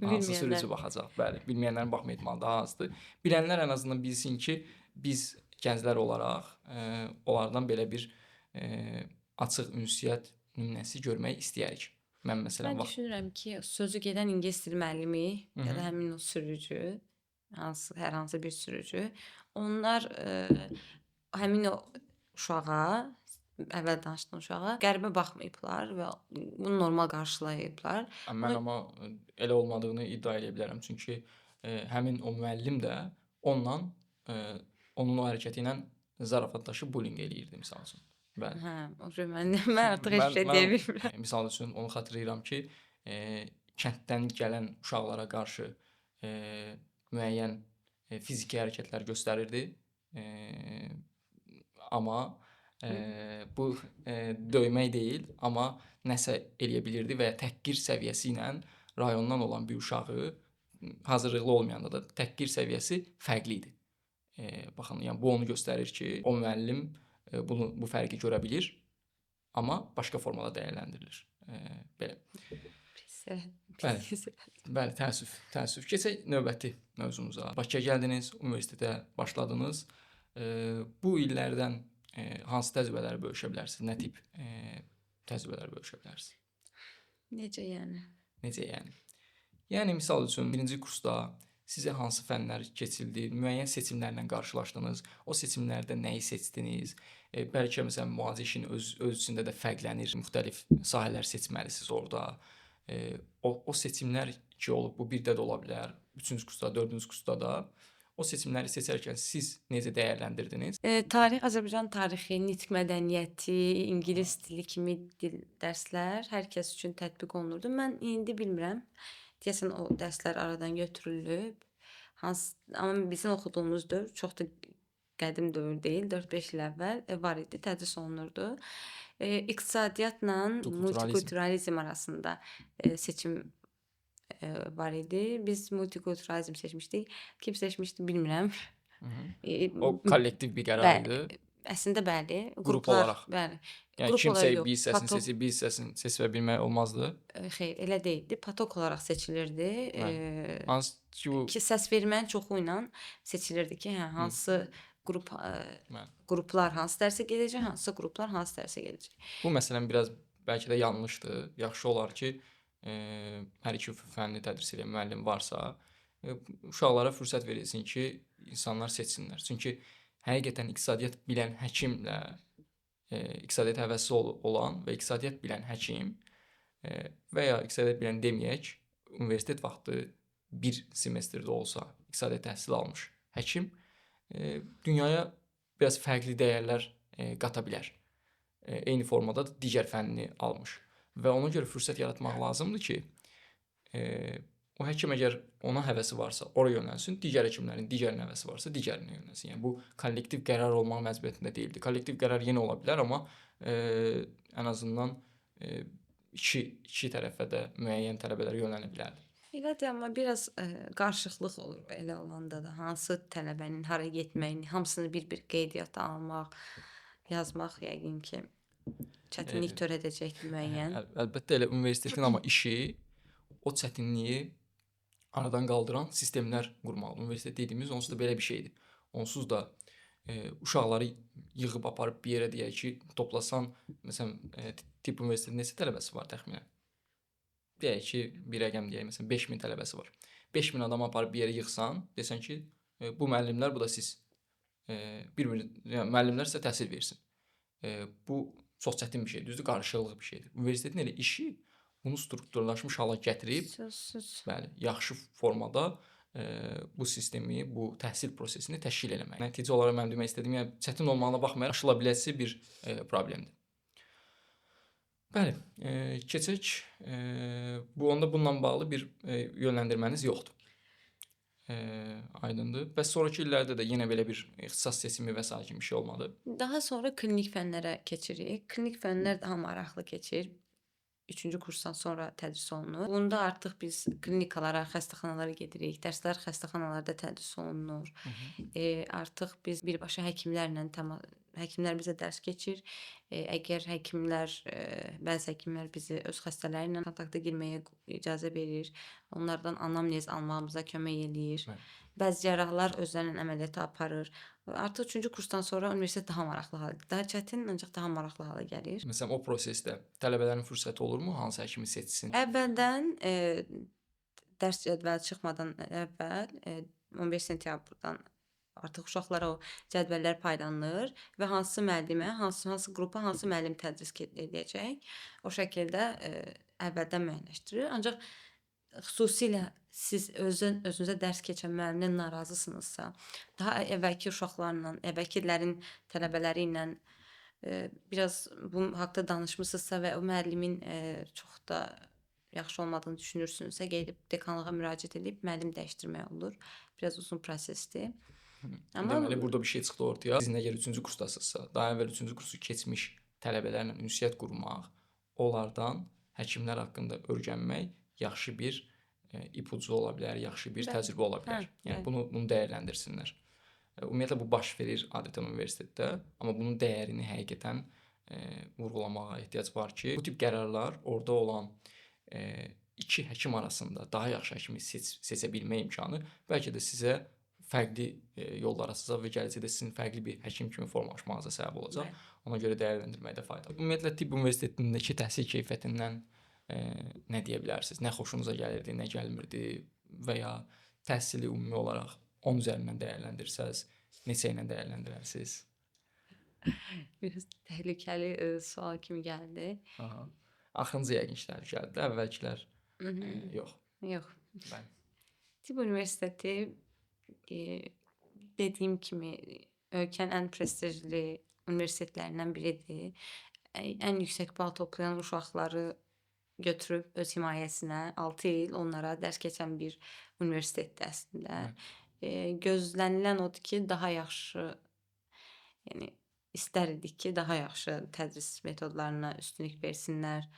hansı sürücü baxacaq. Bəli, bilməyənlərin baxma ehtimalı daha azdır. Bilənlər ən azından bilsin ki, biz gənclər olaraq onlardan belə bir açıq ünsiyyət nümunəsi görmək istəyərik. Mən məsələn Mən düşünürəm ki, sözü gedən ingilis dili müəllimi ya da həmin o sürücü, hər hansı bir sürücü, onlar həmin o uşağa, əvvəl danışdığım uşağa qəribə baxmayıblar və bunu normal qarşılayıblar. Mən amma elə olmadığını iddia edə bilərəm. Çünki həmin o müəllim də ondan, onun o hərəkəti ilə zarafatlaşıb bullying eləyirdi, misal üçün. Bəli. Hə, o cür mən artıq heç şey deyə bilmirəm. Misal üçün onu xatırlayıram ki, kənddən gələn uşaqlara qarşı müəyyən fiziki hərəkətlər göstərirdi. Amma bu döymək deyil, amma nəsə eləyə bilirdi və ya təhqir səviyyəsi ilə rayondan olan bir uşağı, hazırlıqlı olmayanda da təhqir səviyyəsi fərqli idi. Baxın, yəni bu onu göstərir ki, o müəllim bu fərqi görə bilir, amma başqa formada dəyərləndirilir. Belə. Bəli, təəssüf. Keçək növbəti mövzumuza. Bakıya gəldiniz, universitetə başladınız. Bu illərdən hansı təcrübələri bölüşə bilərsiniz? Nə tip təcrübələri bölüşə bilərsiniz? Necə yəni? Necə yəni? Yəni misal üçün birinci kursda sizə hansı fənlər keçildi? Müəyyən seçimlərlə qarşılaşdınız. O seçimlərdə nəyi seçdiniz? Bəlkə məsələn müalicə işin öz içində də fərqlənir. Müxtəlif sahələr seçməlisiniz orada. O seçimlər ki olub, bu birdə də ola bilər. 3-cü kursda, 4-cü kursda da o seçimləri seçərkən siz necə dəyərləndirdiniz? Tarix, Azərbaycan tarixi, nitq mədəniyyəti, ingilis dili kimi dərslər hər kəs üçün tətbiq olunurdu. Mən indi bilmirəm. Deyəsən o dərslər aradan götürülüb. Amma bizim oxuduğumuz dövr çox da qədim dövr deyil. 4-5 il əvvəl var idi, tədris olunurdu. İqtisadiyyatla multikulturalizm arasında seçim var idi. Biz multikulturalizm seçmişdik. Kim seçmişdi bilmirəm. O kollektiv bir qərar idi. Əslində bəli, Qrup olaraq. Bəli. Yəni kimsə bir hissəsini seçib, bir hissəsini seçə bilmək olmazdı. Xeyr, elə deyildi. Patok olaraq seçilirdi. Hansı ki səs vermənin çoxu ilə seçilirdi ki, hansı Bəli. qruplar hansı dərsə gedəcək, hansı qruplar hansı dərsə gedəcək. Bu məsələn biraz bəlkə də yanlışdır. Yaxşı olar ki, hər iki fənni tədris edən müəllim varsa, uşaqlara fürsət verilsin ki, insanlar seçsinlər. Çünki həqiqətən iqtisadiyyat bilən həkimlə iqtisadiyyat həvəsi olan və iqtisadiyyat bilən həkim və ya iqtisadiyyat bilən deməyək, universitet vaxtı bir semestrdə olsa iqtisadiyyat təhsili almış həkim dünyaya biraz fərqli dəyərlər qata bilər. Eyni formada da digər fənnini almış və ona görə fürsət yaratmaq lazımdır ki, o həkim əgər ona həvəsi varsa, ora yönəlsin, digər həkimlərin digərinə həvəsi varsa, digərinə yönəlsin. Yəni bu kollektiv qərar olmaq məcburiyyətində deyildir. Kollektiv qərar yenə ola bilər, amma ən azından iki tərəfə də müəyyən tələbələr yönələ bilərdi. Elədir, amma biraz qarışıqlıq olur elə olanda da. Hansı tələbənin hara getməyini, hamısını bir-bir qeydiyyata almaq, yazmaq yəqin ki, çətinlik törədəcəkdir müəyyən. Əlbəttə elə universitetin amma işi o çətinliyi aradan qaldıran sistemlər qurmalıdır. Universitet dediyimiz onsuz da belə bir şeydir. Onsuz da uşaqları yığıb aparıb bir yerə deyək ki, toplasan, məsələn, tibb universitetinin neçə tələbəsi var təxminən? Deyək ki, bir rəqəm deyək, məsələn 5000 tələbəsi var. 5000 adamı aparıb bir yerə yığsan, desən ki, bu müəllimlər, bu da siz. Yəni müəllimlər sizə təhsil versin. Bu çox çətin bir şeydir, düzdür, qarışıqlıq bir şeydir. Universitetin elə işi bunu strukturlaşmış hala gətirib, bəli, yaxşı formada bu sistemi, bu təhsil prosesini təşkil eləmək. Nəticə olaraq mən demək istədiyim, yəni çətin olmağına baxmayaraq aşıla biləcəsi bir problemdir. Bəli, keçək. Onda bununla bağlı bir yönləndirməniz yoxdur. Aydındır. Bəs sonrakı illərdə də yenə belə bir ixtisas seçimi və sair kimi bir şey olmadı. Daha sonra klinik fənlərə keçirik. Klinik fənlər daha maraqlı keçir. 3-cü kursdan sonra tədris olunur. Bunda artıq biz klinikalara, xəstəxanalara gedirik. Dərslər xəstəxanalarda tədris olunur. Artıq biz birbaşa həkimlər bizə dərs keçir. Əgər bəzi həkimlər bizi öz xəstələri ilə kontakta girməyə icazə verir. Onlardan anamnez almağımıza kömək eləyir. Bəzi cərrahlar özlərinin əməliyyatı aparır. Artıq 3-cü kursdan sonra universitet daha maraqlı hala, daha çətin, ancaq daha maraqlı hala gəlir. Məsələn, o prosesdə tələbələrin fürsəti olurmu hansı həkimi seçsin? Əvvəldən dərs cədvəli çıxmadan əvvəl 15 sentyabrdan artıq uşaqlara o cədvəllər paylanır və hansı müəllimə, hansı qrupa hansı müəllim tədris edəcək, o şəkildə əvvəldən müəyyənləşdirilir. Ancaq xüsusilə siz özünüzə dərs keçən müəllimdən narazısınızsa, daha əvvəlki uşaqlarla, əvvəlki illərin tələbələri ilə biraz bu haqqda danışmısınızsa və o müəllimin çox da yaxşı olmadığını düşünürsünüzsə, gedib dekanlığa müraciət edib müəllim dəyişdirmək olur. Biraz uzun prosesdir. Amma deməli burada bir şey çıxdı ortaya. Siz əgər 3-cü kursdasınızsa, daha əvvəl 3-cü kursu keçmiş tələbələrlə ünsiyyət qurmaq, onlardan həkimlər haqqında öyrənmək yaxşı bir ipucu ola bilər, yaxşı bir təcrübə ola bilər. Yəni bunu dəyərləndirsinlər. Ümumiyyətlə bu baş verir adətən universitetdə, amma bunun dəyərini həqiqətən vurğulamağa ehtiyac var ki, bu tip qərarlar orada olan iki həkim arasında daha yaxşı həkimi seçə bilmə imkanı bəlkə də sizə fərqli yollar açacaq və gələcəkdə sizin fərqli bir həkim kimi formalaşmağınıza səbəb olacaq. Ona görə dəyərləndirməkdə fayda var. Ümumiyyətlə tibb universitetindəki təhsil keyfiyyətindən nə deyə bilərsiniz? Nə xoşunuza gəlirdi, nə gəlmirdi və ya təhsili ümumi olaraq 10 üzərindən dəyərləndirsəz, neçə ilə dəyərləndirərsiniz? Biraz təhlükəli sual kimi gəldi. Axırıncı yəqin ki, təhlükəlidir. Əvvəlkilər yox. Yox. Bəli. Tibb universiteti dediyim kimi ölkənin ən prestijli universitetlərindən biridir. Ən yüksək bal toplayan uşaqları götürüb öz himayəsinə 6 il onlara dərs keçən bir universitetdir əslində. Gözlənilən odur ki, daha yaxşı, yəni istərdik ki, daha yaxşı tədris metodlarına üstünlük versinlər.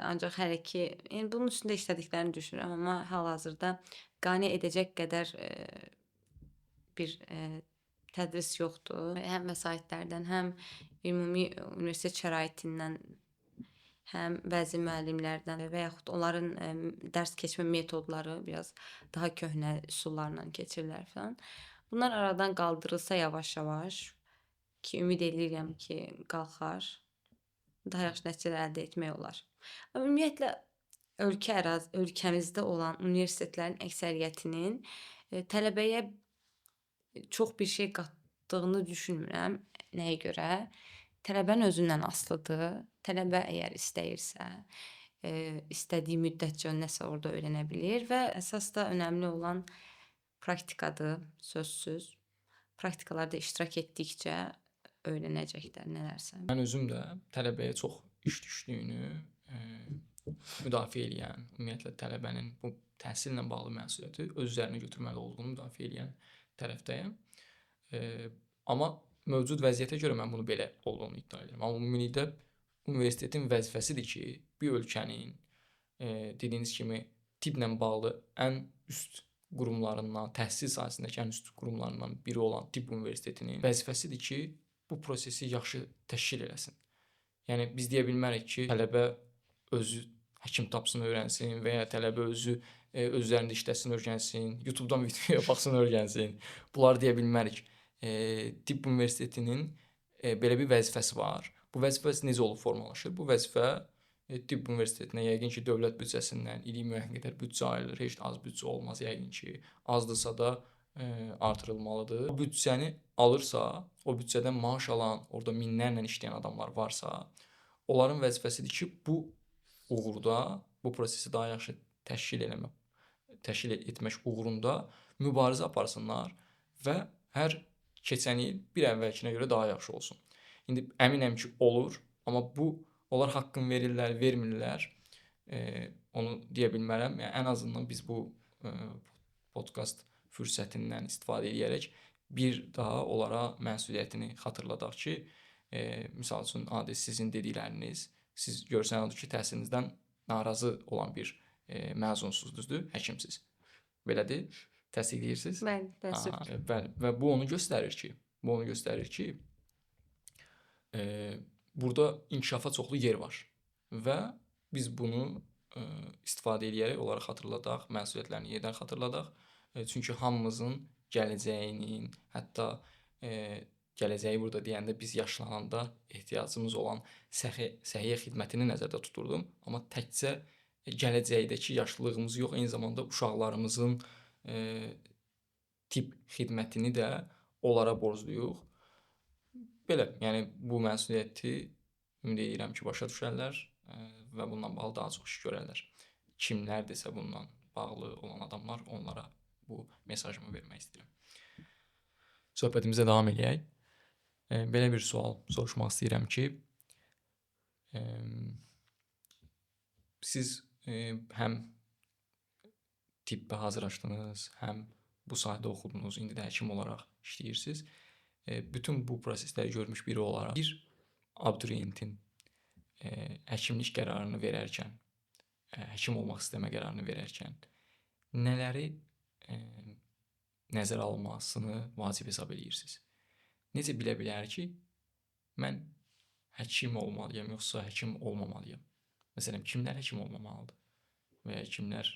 Ancaq hələ ki, yəni bunun üstündə işlədiklərini düşünürəm, amma hal-hazırda qane edəcək qədər bir tədris yoxdur. Həm vəsaitlərdən, həm ümumi universitet şəraitindən, həm bəzi müəllimlərdən və yaxud onların dərs keçmə metodları biraz daha köhnə üsullarla keçirlər falan. Bunlar aradan qaldırılsa yavaş-yavaş ki ümid edirəm ki, qalxar, daha yaxşı nəticələr əldə etmək olar. Amma ümumiyyətlə ölkəmizdə olan universitetlərin əksəriyyətinin tələbəyə çox bir şey qatdığını düşünmürəm. Nəyə görə? Tələbənin özündən asılıdır. Tələbə əgər istəyirsə, istədiyi müddətcə nəsə orada öyrənə bilir və əsas da önəmli olan praktikadır, sözsüz. Praktikalarda iştirak etdikcə öyrənəcəklər nələrsə. Mən özüm də tələbəyə çox iş düşdüyünü müdafiə edən, ümumiyyətlə tələbənin bu təhsillə bağlı məsuliyyəti öz üzərinə götürməli olduğunu müdafiə edən tərəfdəyəm. Amma mövcud vəziyyətə görə mən bunu belə olduğunu iddia edirəm. Amma ümumilikdə universitetin vəzifəsidir ki, bir ölkənin dediyiniz kimi tibblə bağlı ən üst qurumlarından, təhsil sahəsindəki ən üst qurumlarından biri olan tibb universitetinin vəzifəsidir ki, bu prosesi yaxşı təşkil eləsin. Yəni biz deyə bilmərik ki, tələbə özü həkim tapsın, öyrənsin və ya tələbə özü öz üzərində işləsin, öyrənsin, YouTube-dan videoya baxsın, öyrənsin. Bunları deyə bilmərik. Tibb universitetinin belə bir vəzifəsi var. Bu vəzifə necə olub formalaşır? Bu vəzifə tibb universitetinə yəqin ki, dövlət büdcəsindən illik müəyyən qədər büdcə ayrılır. Heç az büdcə olmaz yəqin ki. Azdırsa da artırılmalıdır. O büdcəni alırsa, o büdcədən maaş alan, orada minlərlə işləyən adamlar varsa, onların vəzifəsidir ki, bu uğurda, bu prosesi daha yaxşı təşkil etmək uğrunda mübarizə aparsınlar və hər keçən il bir əvvəlkinə görə daha yaxşı olsun. İndi əminəm ki, olur, amma bu onlar haqqını verirlər, vermirlər. Onu deyə bilmərəm. Yəni ən azından biz bu podkast fürsətindən istifadə edərək bir daha onlara məsuliyyətini xatırladaq ki, misal üçün adi sizin dedikləriniz, siz görsən odur ki, təhsilinizdən narazı olan bir məzunsunuz, düzdür? Həkimsiz. Belədir? Təsdiqləyirsiniz? Bəli, təəssüf. Bəli. Və bu onu göstərir ki, burada inkişafa çoxlu yer var və biz bunu istifadə edərək onlara xatırladaq, məsuliyyətlərini yenidən xatırladaq. Çünki hamımızın gələcəyinin, hətta gələcəyi burada deyəndə biz yaşlananda ehtiyacımız olan səhiyyə xidmətini nəzərdə tuturdum. Amma təkcə gələcəkdəki yaşlılığımızı yox, eyni zamanda uşaqlarımızın tibb xidmətini də onlara borcluyuq. Belə, yəni bu məsuliyyəti ümid edirəm ki, başa düşərlər və bundan bağlı daha çox iş görərlər. Kimlərdirsə bundan bağlı olan adamlar, onlara bu mesajımı vermək istəyirəm. Söhbətimizə davam edək. Belə bir sual soruşmaq istəyirəm ki, siz həm tibbə hazırlaşdınız, həm bu sahədə oxudunuz, indi də həkim olaraq işləyirsiniz. Bütün bu prosesləri görmüş biri olaraq bir abituriyentin həkimlik qərarını verərkən, həkim olmaq istəmə qərarını verərkən nələri nəzərə almasını vacib hesab edirsiniz? Necə bilə bilər ki, mən həkim olmalıyam, yoxsa həkim olmamalıyam? Məsələn, kimlər həkim olmamalıdır və ya kimlər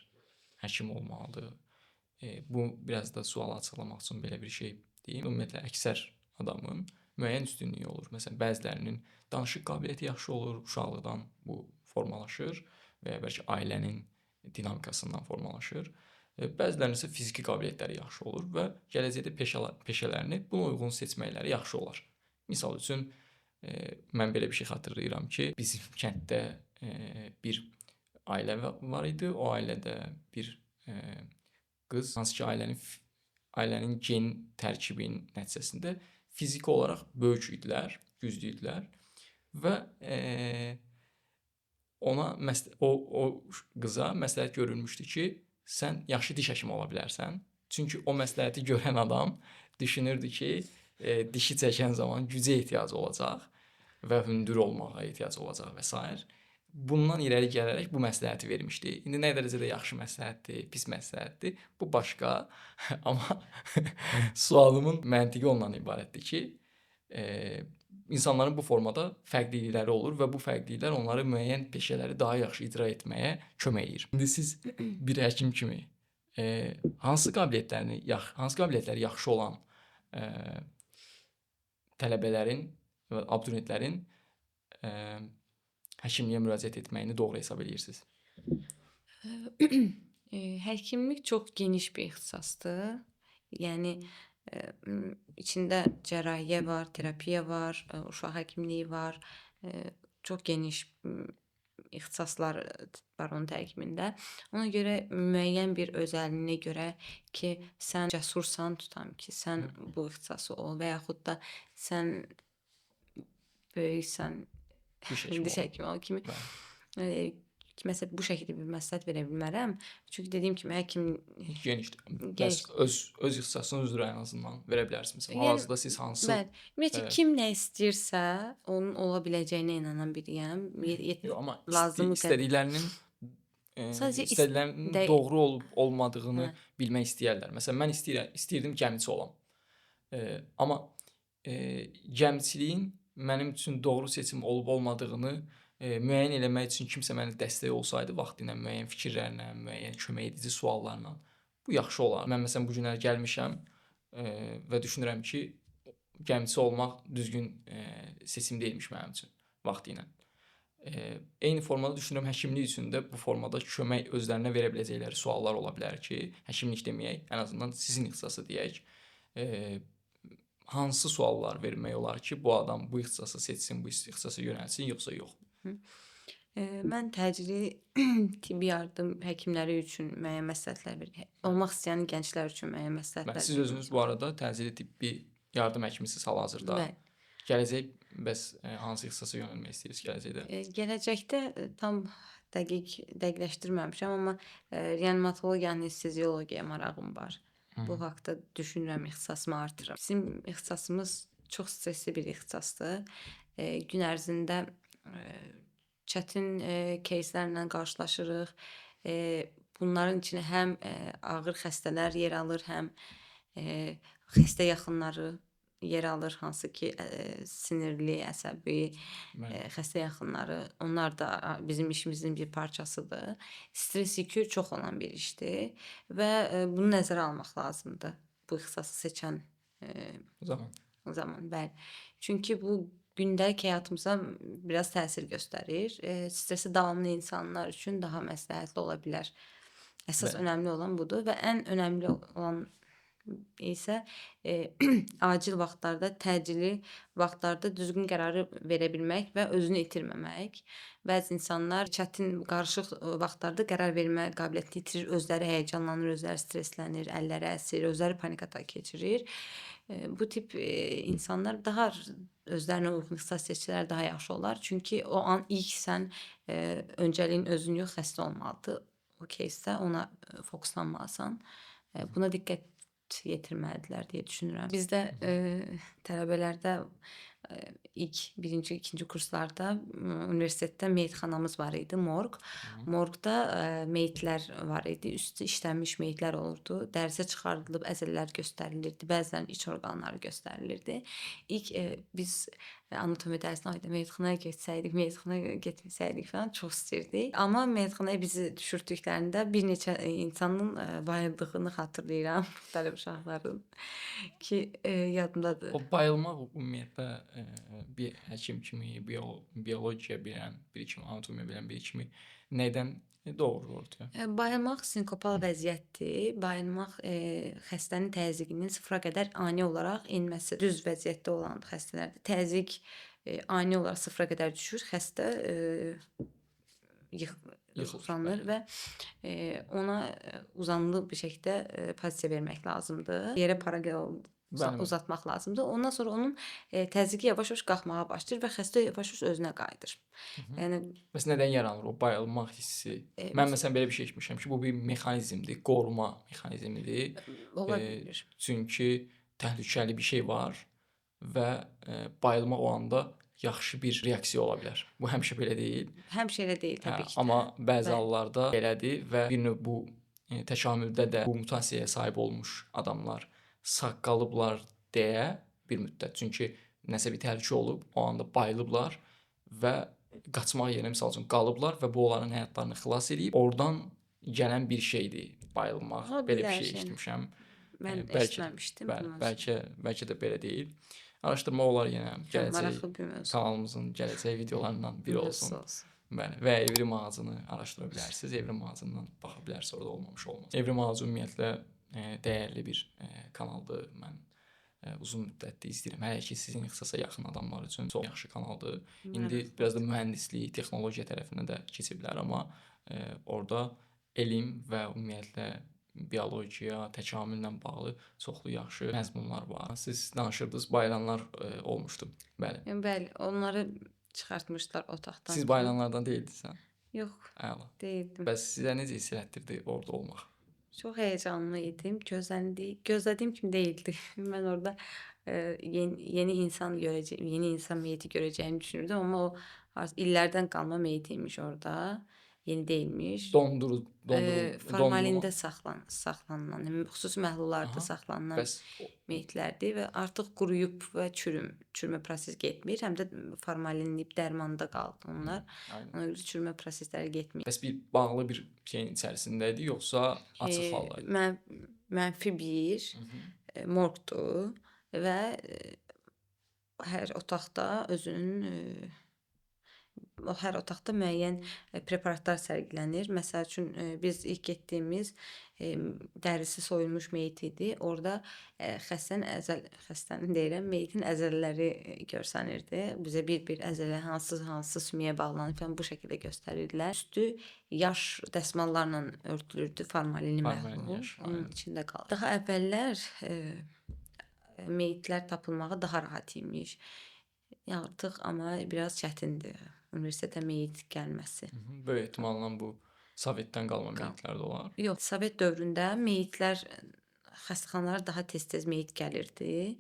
həkim olmalıdır? Bu biraz da sualı açıqlamaq üçün belə bir şey deyim. Ümumiyyətlə əksər adamın müəyyən üstünlüyü olur. Məsələn, bəzilərinin danışıq qabiliyyəti yaxşı olur, uşaqlıqdan bu formalaşır və ya bəlkə ailənin dinamikasından formalaşır. Bəzilərinin isə fiziki qabiliyyətləri yaxşı olur və gələcəkdə peşələrini buna uyğun seçməkləri yaxşı olar. Misal üçün, mən belə bir şey xatırlayıram ki, bizim kənddə bir ailə var idi. O ailədə bir qız, hansı ki ailənin gen tərkibinin nəticəsində fiziki olaraq böyük idilər, güclü idilər və o qıza məsləhət görülmüşdü ki, sən yaxşı diş həkimi ola bilərsən. Çünki o məsləhəti görən adam düşünürdü ki, dişi çəkən zaman gücə ehtiyac olacaq və hündür olmağa ehtiyac olacaq və s. Bundan irəli gələrək bu məsləhəti vermişdi. İndi nə dərəcədə yaxşı məsləhətdir, pis məsləhətdir, bu başqa. Amma sualımın məntiqi ondan ibarətdir ki, insanların bu formada fərqlilikləri olur və bu fərqliliklər onları müəyyən peşələri daha yaxşı icra etməyə kömək edir. İndi siz bir həkim kimi hansı qabiliyyətləri yaxşı olan tələbələrin və abituriyentlərin həkimliyə müraciət etməyini doğru hesab edirsiniz? Həkimlik çox geniş bir ixtisasdır. Yəni içində cərrahiyyə var, terapiya var, uşaq həkimliyi var. Çox geniş ixtisaslar var onun tərkibində. Ona görə müəyyən bir özəlliyinə görə ki, sən cəsursan, tutam ki, sən bu ixtisası ol və yaxud da sən böyüksən, diş həkimi ol kimi kiməsə bu şəkildə bir məsləhət verə bilmərəm. Çünki dediyim kimi həkim genişdir. Geniş. Bəs öz ixtisasınız üzrə ən azından verə bilərsiniz. Yəni, Hal-hazırda siz hansı bəli, ümumiyyətlə kim nə istəyirsə, onun ola biləcəyinə inanan biriyəm. Yox, amma lazımı qədər. istədiklərinin Sadəcə istədiklərinin doğru olub olmadığını Hə. bilmək istəyərlər. Məsələn, mən istəyirdim gəmiçi olam. Amma gəmiçiliyin mənim üçün doğru seçim olub olmadığını müəyyən eləmək üçün kimsə mənə dəstək olsaydı vaxtilə müəyyən fikirlərlə, müəyyən kömək edici suallarla bu yaxşı olar. Mən məsələn bu günlərə gəlmişəm və düşünürəm ki, gəmiçi olmaq düzgün seçim deyilmiş mənim üçün vaxtilə. Eyni formada düşünürəm həkimlik üçün də bu formada kömək özlərinə verə biləcəkləri suallar ola bilər ki, həkimlik deməyək, ən azından sizin ixtisası deyək. Hansı suallar vermək olar ki, bu adam bu ixtisası seçsin, bu ixtisasa yönəlsin, yoxsa yox? Mən təcili tibbi yardım həkimləri üçün müəyyən məsləhətlər verirəm. Olmaq istəyən gənclər üçün müəyyən məsləhətlər Siz özünüz bu arada təcili tibbi yardım həkimisiniz hal-hazırda. Bəli. Gələcək bəs hansı ixtisasa yönəlmək istəyirsiniz gələcəkdə? Gələcəkdə tam dəqiqləşdirməmişəm, amma reanimatologiya, anesteziologiyaya marağım var. Bu haqda düşünürəm, ixtisasımı artırıram. Bizim ixtisasımız çox stressli bir ixtisasdır. Gün ərzində çətin кейslərlə qarşılaşırıq. Bunların içində həm ağır xəstələr yer alır, həm xəstə yaxınları yer alır, hansı ki sinirli, əsəbi xəstə yaxınları. Onlar da bizim işimizin bir parçasıdır. Stres yükü çox olan bir işdir və bunu nəzərə almaq lazımdır bu ixtisası seçən zaman. Bəli. Çünki bu gündəlik həyatımıza biraz təsir göstərir. Stresi davamlı insanlar üçün daha məsləhətli ola bilər. Əsas önəmli olan budur və ən önəmli olan isə acil vaxtlarda, təcili vaxtlarda düzgün qərarı verə bilmək və özünü itirməmək. Bəzi insanlar çətin, qarışıq vaxtlarda qərar vermə qabiliyyətini itirir, özləri həyəcanlanır, özləri stresslənir, əlləri əsir, özləri panik atak keçirir. Bu tip insanlar daha özlərinə uyğun ixtisas seçsələr daha yaxşı olar. Çünki o an ilk sən öncəliyin özün yox, xəstə olmalıdır. O кейsdə ona fokuslanmalısan. Buna diqqət yetirməlidirlər deyə düşünürəm. Bizdə tələbələrdə ilk birinci, ikinci kurslarda universitetdə meyitxanamız var idi, morq. Morqda meyitlər var idi, üstü işlənmiş meyitlər olurdu. Dərsə çıxardılıb əzələlər göstərilirdi, bəzən iç orqanları göstərilirdi. İlk biz anatomiya dərsinə aid meyitxanaya getməsəydik falan çox istəyirdik. Amma meyitxanaya bizi düşürdüklərində bir neçə insanın bayıldığını xatırlayıram, müxtəlif uşaqların ki yadımdadır. O bayılmaq ümumiyyətlə bir həkim kimi, biologiya bilən biri kimi, anatomiya bilən biri kimi nədən doğru ortaya? Bayılmaq sinkopal vəziyyətdir. Bayılmaq xəstənin təzyiqinin sıfıra qədər ani olaraq enməsi. Düz vəziyyətdə olan xəstələrdə təzyiq ani olaraq sıfıra qədər düşür. Xəstə uzanır və ona uzanlı bir şəkildə pozisiya vermək lazımdır. Yerə paralel uzatmaq lazımdır. Ondan sonra onun təzyiqi yavaş-yavaş qalxmağa başlayır və xəstə yavaş-yavaş özünə qayıdır. Yəni Bəs nədən yaranır o bayılmaq hissi? Mən məsələn belə bir şey eşitmişəm ki, bu bir mexanizmdir, qoruma mexanizmidir. Ola bilər. Çünki təhlükəli bir şey var və bayılmaq o anda yaxşı bir reaksiya ola bilər. Bu həmişə belə deyil. Həmişə elə deyil təbii ki. Amma bəzi hallarda belədir və bir növ bu təkamüldə də bu mutasiyaya sahib olmuş adamlar sağ qalıblar deyə bir müddət. Çünki nəsə bir təhlükə olub, o anda bayılıblar və qaçmaq yerinə misal üçün qalıblar və bu onların həyatlarını xilas edib. Oradan gələn bir şeydir bayılmaq, Ola belə bir bilər, şey yəni eşitmişəm. mən Bəlkə də, eşitməmişdim bu bəli, mövzunu. bəlkə də belə deyil. Araşdırmaq olar yenə. Hə, Gələcək maraqlı bir mövzudur. kanalımızın gələcək videolarından biri Mövzusu olsun. olsun. Bəli, və Evrim Ağacını araşdıra bilərsiniz. Evrim Ağacından baxa bilərsiniz, orada olmamış olmaz. Evrim Ağacı ümumiyyətlə dəyərli bir kanaldır. Mən uzun müddətdir izləyirəm. Hələ ki sizin ixtisasa yaxın adamlar üçün çox yaxşı kanaldır. İndi biraz da mühəndislik, texnologiya tərəfinə də keçiblər, amma orada elm və ümumiyyətlə biologiya, təkamüllə bağlı çoxlu yaxşı məzmunlar var. Siz danışırdınız, bayılanlar olmuşdu. Bəli. Yəni bəli, onları çıxartmışlar otaqdan. Siz bayılanlardan deyildinizsə? Yox, Əla. deyildim. Bəs sizə necə hiss elətdirdi orada olmaq? Çox həyəcanlı idim. Gözlədiyim kimi deyildi. Mən orada yeni insan görəcəyim, yeni insan meyiti görəcəyimi düşünürdüm, amma o illərdən qalma meyit imiş orada. Yeni deyilmiş. Formalində saxlanılan, xüsusi məhlullarda Aha, saxlanılan bəs meyitlərdir və artıq quruyub və çürümə prosesi getmir. Həm də formalinləyib dərmanda qaldı onlar. aynen. Ona görə çürümə prosesləri getmir. Bəs bir bağlı bir şeyin içərisində idi, yoxsa açıq haldaydı? Mənfi bir morqdur və hər otaqda hər otaqda müəyyən preparatlar sərgilənir. Məsəl üçün biz ilk getdiyimiz dərisi soyulmuş meyit idi. Orada xəstənin deyirəm, meyitin əzələləri görsənirdi. Bizə bir əzələ hansı sümüyə bağlanıb falan bu şəkildə göstərirdilər. Üstü yaş dəsmallarla örtülürdü, formalinli məhlul. Onun içində qalır. Daha əvvəllər meyitlər tapılmağı daha rahat imiş. Artıq amma biraz çətindir. Universitetə meyit gəlməsi. Böyük ehtimalla bu Sovetdən qalma meyitlər də olar. Yox, Sovet dövründə meyitlər xəstəxanalara daha tez-tez meyit gəlirdi.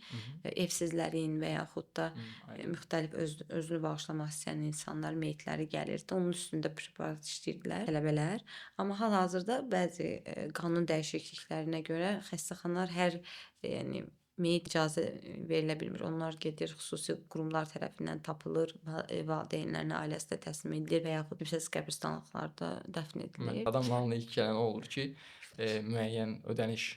Evsizlərin və yaxud da müxtəlif özünü bağışlamaq istəyən insanlar meyitləri gəlirdi. Onun üstündə preparat işləyirdilər tələbələr. Amma hal-hazırda bəzi qanun dəyişikliklərinə görə xəstəxanalar yəni meyit icazə verilə bilmir. Onlar gedir xüsusi qurumlar tərəfindən tapılır, valideynlərinə, ailəsinə təslim edilir və yaxud yüksək qəbirstanlıqlarda dəfn edilir. Adamların ilk gələn olur ki, müəyyən ödəniş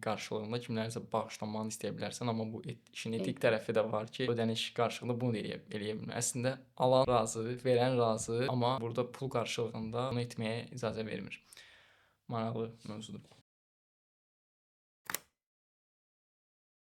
qarşılığında kimlərsə bağışlanmanı istəyə bilərsən, amma bu işin etik tərəfi də var ki, ödəniş qarşılığında bunu eləyə bilmir. Əslində alan razı, verən razı, amma burada pul qarşılığında bunu etməyə icazə vermir. Maraqlı mövzudur.